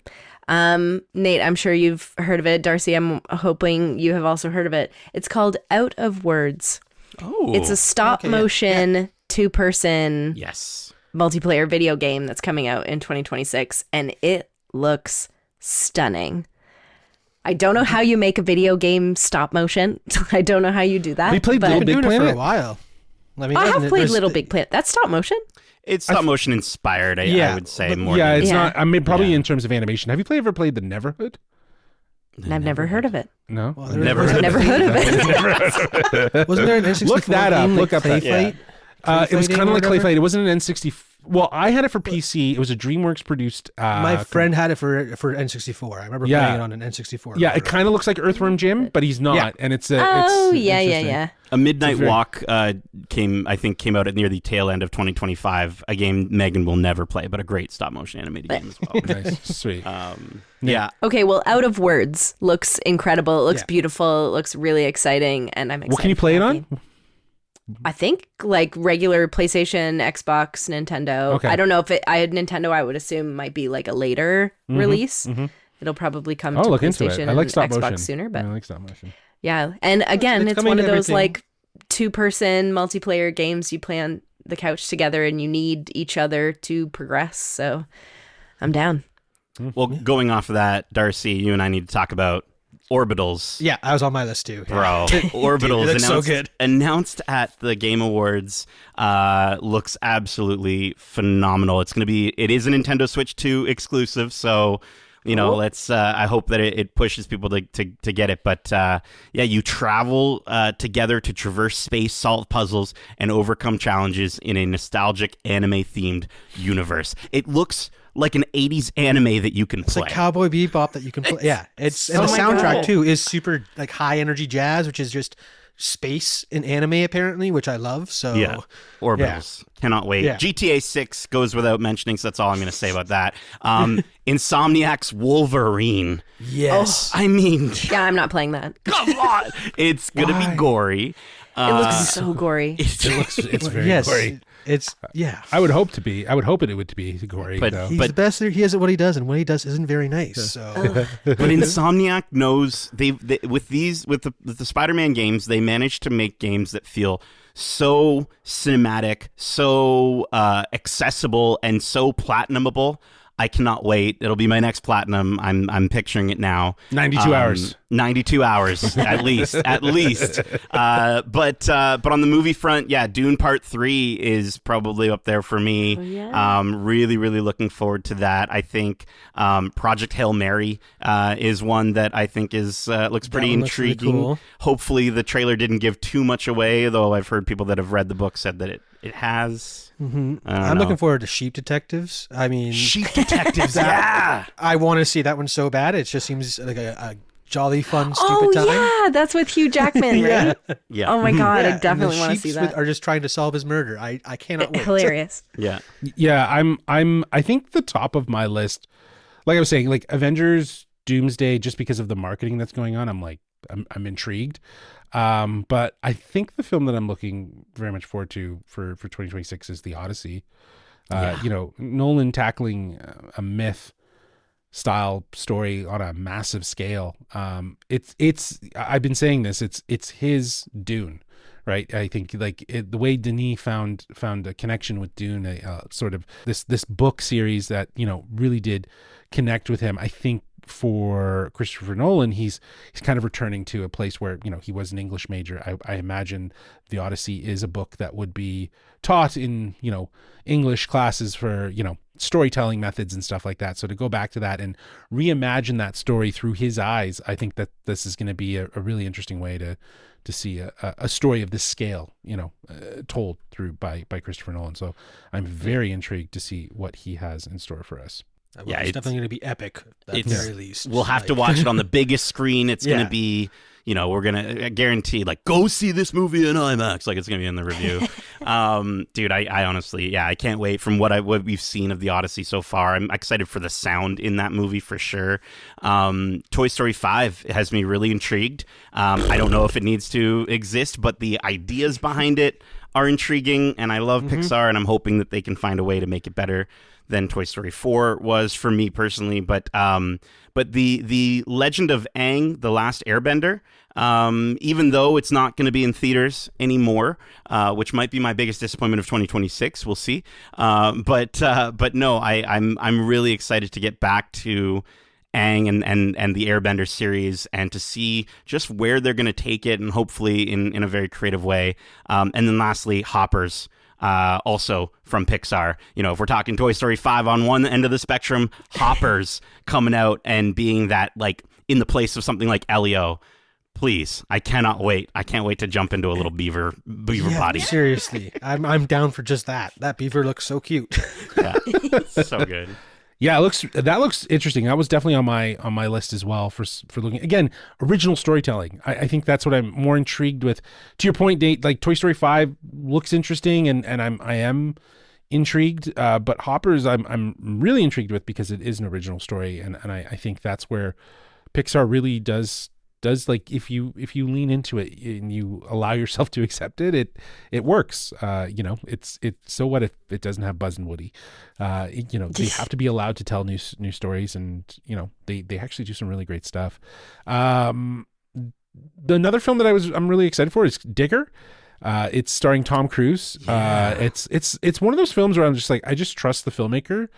Nate, I'm sure you've heard of it. Darcy, I'm hoping you have also heard of it. It's called Out of Words. Oh, It's a stop motion 2-person yes. multiplayer video game that's coming out in 2026, and it looks stunning. I don't know how you make a video game stop motion. I don't know how you do that. We played but Little I've Big been doing it for Planet. a while. I mean, I have played there's- Little Big Planet. That's stop motion? It's stop motion inspired, I would say, more Yeah, than it's Yeah. not. I mean, probably Yeah. in terms of animation. Have you ever played The Neverhood? I've never heard of it. No. Well, Never was- heard Never heard of it. Wasn't there an N64 Look that up. game, Look up Clay that- Fight? It was Clay kind of Fighting like or Clay whatever? Fight. It wasn't an N64. Well, I had it for PC. It was a DreamWorks produced. My friend had it for N64. I remember Yeah. playing it on an N64. Yeah, it kind of looks like Earthworm Jim, but he's not, Yeah. and it's Oh, it's yeah. interesting. A Midnight It's a very- Walk came out at near the tail end of 2025. A game Megan will never play, but a great stop motion animated game as well. Nice, sweet. Yeah, Okay, well, Out of Words looks incredible. It looks Yeah. beautiful. It looks really exciting, and I'm excited. What can you for play it that on? game. I think like regular PlayStation, Xbox, Nintendo. Okay. I don't know if I had Nintendo. I would assume might be like a later release. It'll probably come Oh, to look into PlayStation it. I like and stop Xbox motion sooner, but I like stop motion. yeah. And again, it's it's coming one of to those everything. like 2-person multiplayer games you play on the couch together, and you need each other to progress. So I'm down. well, going off of that, Darcy, you and I need to talk about Orbitals. Yeah, I was on my list too. Bro, Orbitals it looks so announced, good. announced at the Game Awards looks absolutely phenomenal. It is a Nintendo Switch 2 exclusive, so you know, let's. I hope that it pushes people to get it. But yeah, you travel together to traverse space, solve puzzles, and overcome challenges in a nostalgic anime-themed universe. It looks like an 80s anime that you can It's play. like Cowboy Bebop that you can play. Yeah, it's and Oh the my soundtrack God. too is super like high energy jazz, which is just space in anime apparently, which I love. So Yeah, Orbitals. Cannot wait. Yeah. GTA 6 goes without mentioning, so that's all I'm going to say about that. Insomniac's Wolverine. yes, I mean, Yeah, I'm not playing that. come on. It's going to be Why? gory. It looks so gory. It's very yes, gory. it's yeah. I would hope to be. I would hope it would be gory. But- though. He's But- the best. He is at what he does, and what he does isn't very nice. So But Insomniac knows with the Spider-Man games, they managed to make games that feel so cinematic, so accessible, and so platinumable. I cannot wait. It'll be my next platinum. I'm picturing it now. 92 hours. 92 hours at least. But on the movie front, yeah, Dune Part 3 is probably up there for me. yeah. Really, really looking forward to that. I think Project Hail Mary is one that I think is looks pretty one looks really intriguing. cool. Hopefully the trailer didn't give too much away, though I've heard people that have read the book said that it has. I don't I'm know. looking forward to Sheep Detectives. I mean, Sheep Detectives, yeah. I want to see that one so bad. It just seems like a jolly fun, stupid Oh time. yeah, that's with Hugh Jackman, right? Yeah. Oh my god, Yeah, I and definitely the want to see sheeps that. are just trying to solve his murder. I cannot wait. Hilarious. Yeah. Yeah, I think the top of my list, like I was saying, like Avengers Doomsday, just because of the marketing that's going on, I'm intrigued. But I think the film that I'm looking very much forward to for 2026 is The Odyssey. You know, Nolan tackling a myth style story on a massive scale. It's I've been saying this, it's his Dune, right? I think like the way Denis found a connection with Dune, sort of this book series that, you know, really did connect with him. I think for Christopher Nolan, he's kind of returning to a place where, he was an English major. I imagine The Odyssey is a book that would be taught in, English classes for, storytelling methods and stuff like that. So to go back to that and reimagine that story through his eyes, I think that this is going to be a really interesting way to see a story of this scale, told through by Christopher Nolan. So I'm very intrigued to see what he has in store for us. Yeah, it's definitely going to be epic at the very least. We'll have to watch it on the biggest screen. It's going to be, we're going to guarantee, go see this movie in IMAX. It's going to be in the review. Dude, I honestly, I can't wait. From what we've seen of the Odyssey so far, I'm excited for the sound in that movie for sure. Toy Story 5 has me really intrigued. I don't know if it needs to exist, but the ideas behind it are intriguing, and I love Pixar, and I'm hoping that they can find a way to make it better than Toy Story 4 was for me personally. But the Legend of Aang, The Last Airbender, even though it's not going to be in theaters anymore, which might be my biggest disappointment of 2026, we'll see. But no, I'm really excited to get back to Aang and the Airbender series, and to see just where they're going to take it, and hopefully in a very creative way. And then lastly, Hoppers. Also from Pixar. If we're talking Toy Story 5 on one end of the spectrum, Hoppers coming out and being that, in the place of something like Elio. Please, I cannot wait. I can't wait to jump into a little beaver body. Seriously, I'm down for just that. That beaver looks so cute. Yeah, so good. Yeah, that looks interesting. That was definitely on my list as well for looking. Again, original storytelling. I think that's what I'm more intrigued with. To your point, Nate, Toy Story 5 looks interesting, and I am intrigued. But Hoppers, I'm really intrigued with, because it is an original story, and I think that's where Pixar really does if you lean into it and you allow yourself to accept it, it works. It's so what if it doesn't have Buzz and Woody? They have to be allowed to tell new stories, and they actually do some really great stuff. Another film that I'm really excited for is Digger. It's starring Tom Cruise. It's one of those films where I'm just I just trust the filmmaker.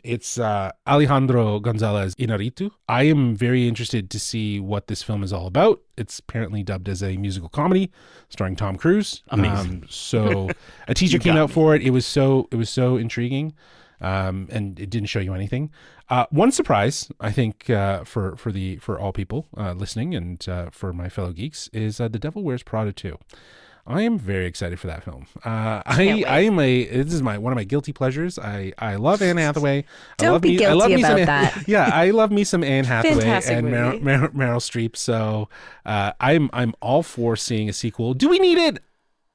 It's Alejandro Gonzalez Inarritu. I am very interested to see what this film is all about. It's apparently dubbed as a musical comedy starring Tom Cruise. Amazing. So a teaser came out for it. It was so intriguing, and it didn't show you anything. One surprise, I think, for all people listening, and for my fellow geeks, is The Devil Wears Prada 2. I am very excited for that film. This is one of my guilty pleasures. I love Anne Hathaway. Don't be guilty about that. Yeah, I love me some Anne Hathaway Fantastic and movie. Meryl Streep. So I'm all for seeing a sequel. Do we need it?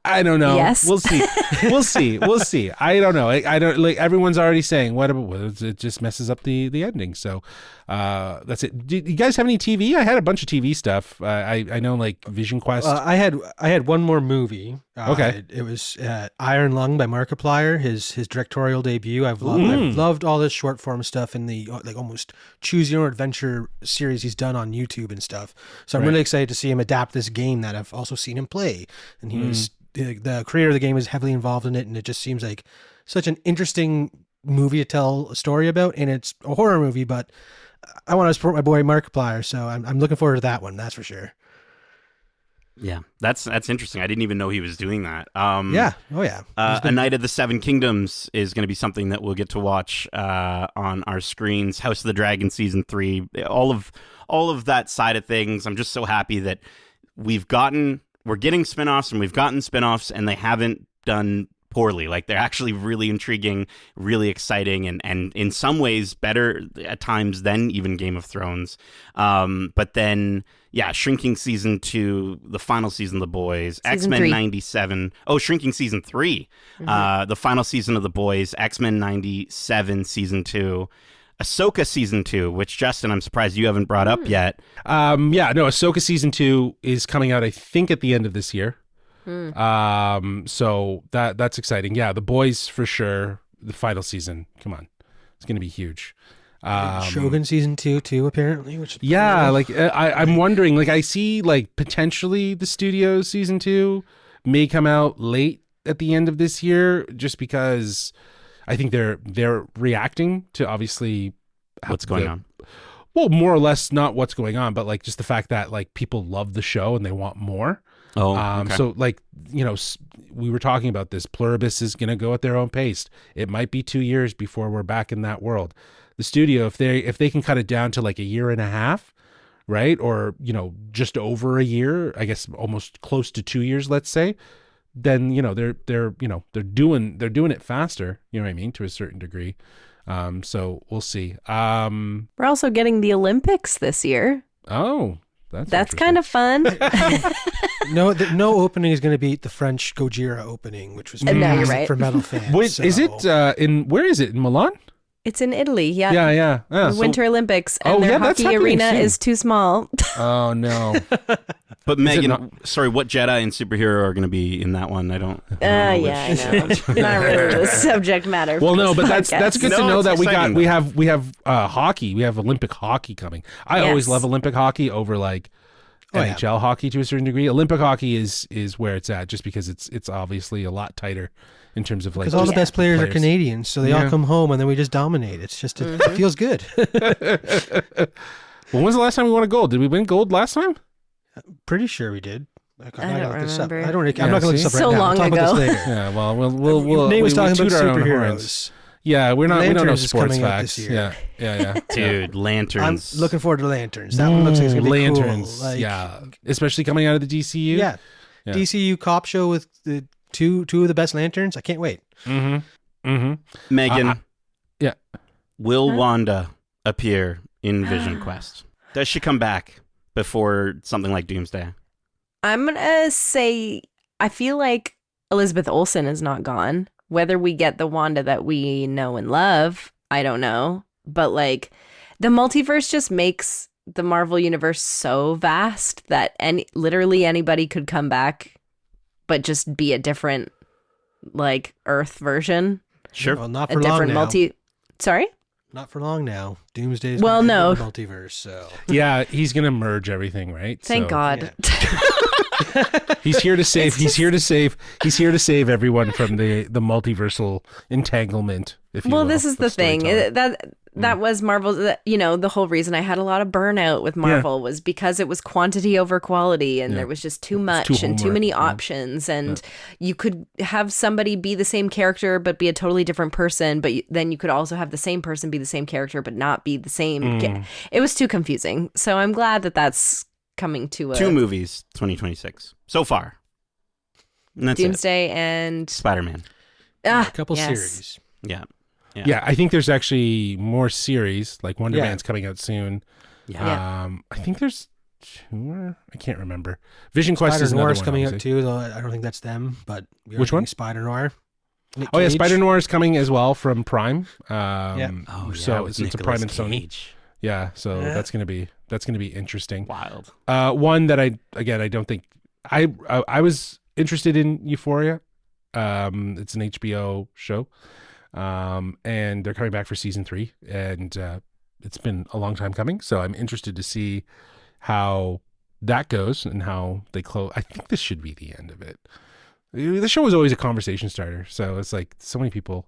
I don't know. Yes. We'll see. We'll see. I don't know. I don't everyone's already saying it just messes up the ending. So that's it. Do you guys have any TV? I had a bunch of TV stuff. I know Vision Quest. I had one more movie. Okay. It was Iron Lung by Markiplier, his directorial debut. I've loved all this short form stuff in the almost choose your own adventure series he's done on YouTube and stuff. So I'm really excited to see him adapt this game that I've also seen him play. And he was the creator of the game is heavily involved in it, and it just seems like such an interesting movie to tell a story about. And it's a horror movie, but I want to support my boy Markiplier, so I'm looking forward to that one. That's for sure. Yeah, that's interesting. I didn't even know he was doing that. Yeah. Oh, yeah. A Night of the Seven Kingdoms is going to be something that we'll get to watch on our screens. House of the Dragon season 3, all of that side of things. I'm just so happy that we're getting spinoffs, and we've gotten spinoffs, and they haven't done poorly. They're actually really intriguing, really exciting, and in some ways better at times than even Game of Thrones. But then, Shrinking season 2, the final season of The Boys, X-Men 97. Oh, Shrinking season 3, the final season of The Boys, X-Men 97 season 2. Ahsoka season 2, which Justin, I'm surprised you haven't brought up yet. Ahsoka season 2 is coming out, I think, at the end of this year. So that's exciting. Yeah, The Boys for sure. The final season, come on, it's gonna be huge. Shogun season 2 too, apparently. Which I'm wondering. I see potentially the studio season 2 may come out late at the end of this year, just because I think they're reacting to obviously what's going on. well, more or less not what's going on, but like just the fact that like people love the show and they want more. Okay. So like, you know, we were talking about this. Pluribus is going to go at their own pace. It might be 2 years before we're back in that world. The studio, if they can cut it down to like a year and a half, right? Or, you know, just over a year, I guess almost close to 2 years, let's say, then, you know, they're doing it faster, you know what I mean? To a certain degree. So we'll see. We're also getting the Olympics this year. Oh, that's kind of fun. No opening is going to beat the French Gojira opening, which was No, you're right. for metal fans. Wait, so. is it where is it? In Milan? It's in Italy. Yeah. Yeah. The Winter Olympics, and their that's hockey happening arena soon. is too small. Oh no. But Is it Megan, not- sorry, what Jedi and superhero are going to be in that one? I don't know Yeah, I know. Not really the subject matter. Well, for no, this but that's podcast. good to No, know it's that exciting, we have hockey. We have Olympic hockey coming. I always Yes. love Olympic hockey over like Oh, yeah. NHL hockey to a certain degree. Olympic hockey is where it's at, just because it's obviously a lot tighter in terms of like Because all the just best players are Canadians, so they all Yeah. come home and then we just dominate. It's just, it feels good. When was the last time we won a gold? Did we win gold last time? Pretty sure we did. I don't gotta look this up. remember. I'm not going to Yeah, look this see? up right So now. long We'll talk about ago. this later. Yeah, well, we'll Nate was talking about toot our own horns. superheroes. Yeah, we don't know Lanterns is sports coming out facts. this year. Yeah. Dude, I'm lanterns. looking forward to Lanterns. That one looks like it's going to be Lanterns. cool. Like, Yeah, especially coming out of the DCU. Yeah. Yeah. DCU cop show with the two of the best Lanterns. I can't wait. Megan. Yeah. Will Wanda appear in Vision Quest? Does she come back before something like Doomsday? I'm gonna say I feel like Elizabeth Olsen is not gone. Whether we get the Wanda that we know and love, I don't know. But like the multiverse just makes the Marvel universe so vast that literally anybody could come back, but just be a different like Earth version. Sure. Well, not A for long different now. Sorry? Not for long now. Doomsday's Well, gonna no. enter the multiverse. So Yeah, he's gonna merge everything, right? Thank So God. He's here to save. It's He's here to save. He's here to save everyone from the multiversal entanglement. If you Well, will, this is the of thing storytelling. that was Marvel's. You know, the whole reason I had a lot of burnout with Marvel was because it was quantity over quality, and Yeah. there was just too much too and too homework, many yeah. options, and you could have somebody be the same character but be a totally different person, but then you could also have the same person be the same character but not be the same. It was too confusing. So I'm glad that that's coming to a 2 movies, 2026 so far. And that's Doomsday and it. Spider-Man. a couple yes. series. Yeah. Yeah, I think there's actually more series. Like Wonder Yeah. Man's coming out soon. Yeah. I think there's 2 more. I can't remember. Vision Quest Spider is another Noir one. is coming out obviously. too, though I don't think that's them. But we are Which one? getting Spider Noir. Nick Oh yeah, Cage. Spider Noir is coming as well from Prime. Yeah. Oh, so with it's a Nicolas Prime and Sony. Cage. Yeah, so Yeah. that's gonna be interesting. Wild. One that I don't think I was interested in Euphoria. It's an HBO show, and they're coming back for season 3, and it's been a long time coming. So I'm interested to see how that goes and how they close. I think this should be the end of it. The show was always a conversation starter, so it's like so many people.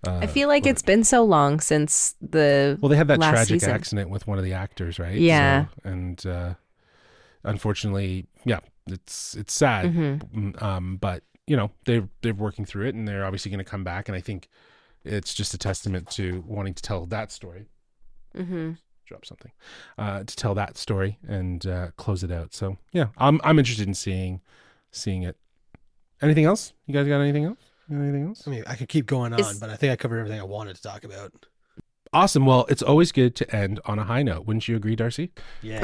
I feel like it's been so long since the Well, they had that last tragic season. accident with one of the actors, right? Yeah. So, and unfortunately, yeah, it's sad. Mm-hmm. But you know, they're working through it, and they're obviously going to come back. And I think it's just a testament to wanting to tell that story. Mm-hmm. Drop something to tell that story and close it out. So yeah, I'm interested in seeing it. Anything else? You guys got anything else? Anything else? I mean, I could keep going on, Is- but I think I covered everything I wanted to talk about. Awesome. Well, it's always good to end on a high note. Wouldn't you agree, Darcy? Yeah.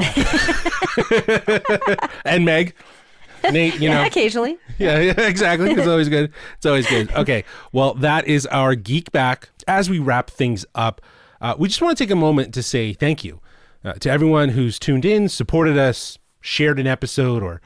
And Meg, Nate, you know, occasionally. yeah, exactly. It's always good. It's always good. Okay. Well, that is our Geek Back. As we wrap things up, we just want to take a moment to say thank you to everyone who's tuned in, supported us, shared an episode, or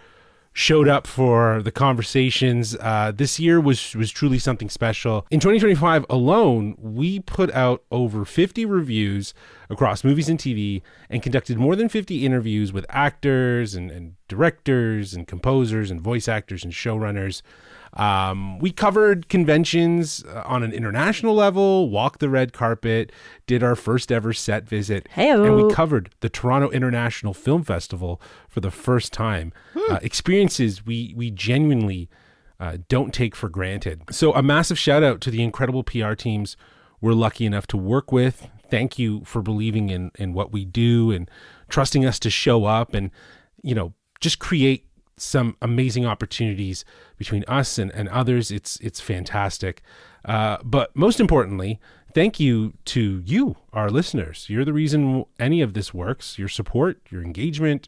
showed up for the conversations. This year was truly something special. In 2025 alone, we put out over 50 reviews across movies and TV and conducted more than 50 interviews with actors and directors and composers and voice actors and showrunners. We covered conventions on an international level, walked the red carpet, did our first ever set visit, Heyo. and we covered the Toronto International Film Festival for the first time. Experiences we genuinely don't take for granted. So a massive shout out to the incredible PR teams we're lucky enough to work with. Thank you for believing in what we do and trusting us to show up and, just create some amazing opportunities between us and others. It's fantastic. But most importantly, thank you to you, our listeners. You're the reason any of this works. Your support, your engagement,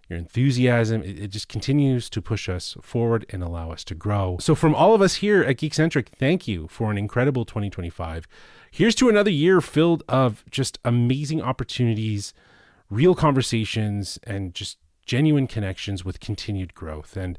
your enthusiasm, it just continues to push us forward and allow us to grow. So from all of us here at Geekcentric, thank you for an incredible 2025. Here's to another year filled of just amazing opportunities, real conversations, and just genuine connections with continued growth. And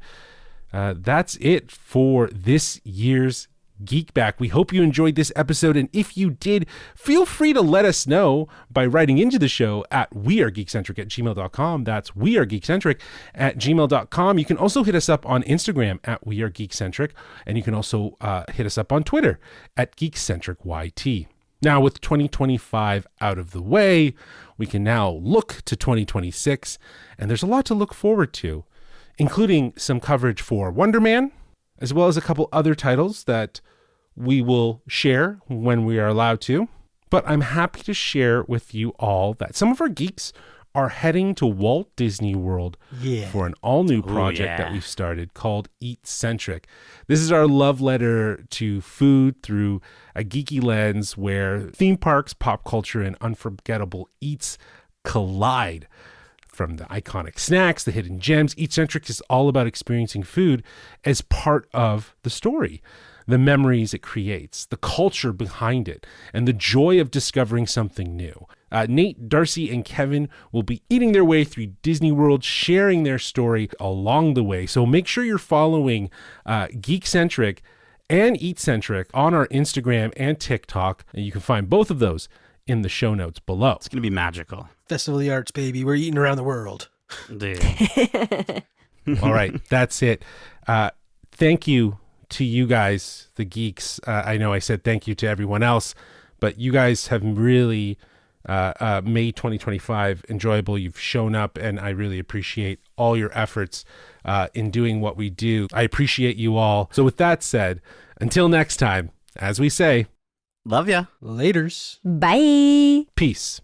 that's it for this year's Geek Back. We hope you enjoyed this episode, and if you did, feel free to let us know by writing into the show at wearegeekcentric@gmail.com. That's wearegeekcentric@gmail.com. You can also hit us up on Instagram at wearegeekcentric, and you can also hit us up on Twitter at geekcentricyt. Now, with 2025 out of the way, we can now look to 2026, and there's a lot to look forward to, including some coverage for Wonder Man, as well as a couple other titles that we will share when we are allowed to. But I'm happy to share with you all that some of our geeks are heading to Walt Disney World for an all-new project that we've started called Eatcentric. This is our love letter to food through a geeky lens where theme parks, pop culture, and unforgettable eats collide. From the iconic snacks, the hidden gems, Eatcentric is all about experiencing food as part of the story, the memories it creates, the culture behind it, and the joy of discovering something new. Nate, Darcy, and Kevin will be eating their way through Disney World, sharing their story along the way. So make sure you're following Geekcentric and Eatcentric on our Instagram and TikTok, and you can find both of those in the show notes below. It's going to be magical. Festival of the Arts, baby. We're eating around the world. Dude. All right, that's it. Thank you to you guys, the geeks. I know I said thank you to everyone else, but you guys have really made 2025 enjoyable. You've shown up, and I really appreciate all your efforts in doing what we do. I appreciate you all. So with that said, until next time, as we say, Love ya. Laters. Bye. peace.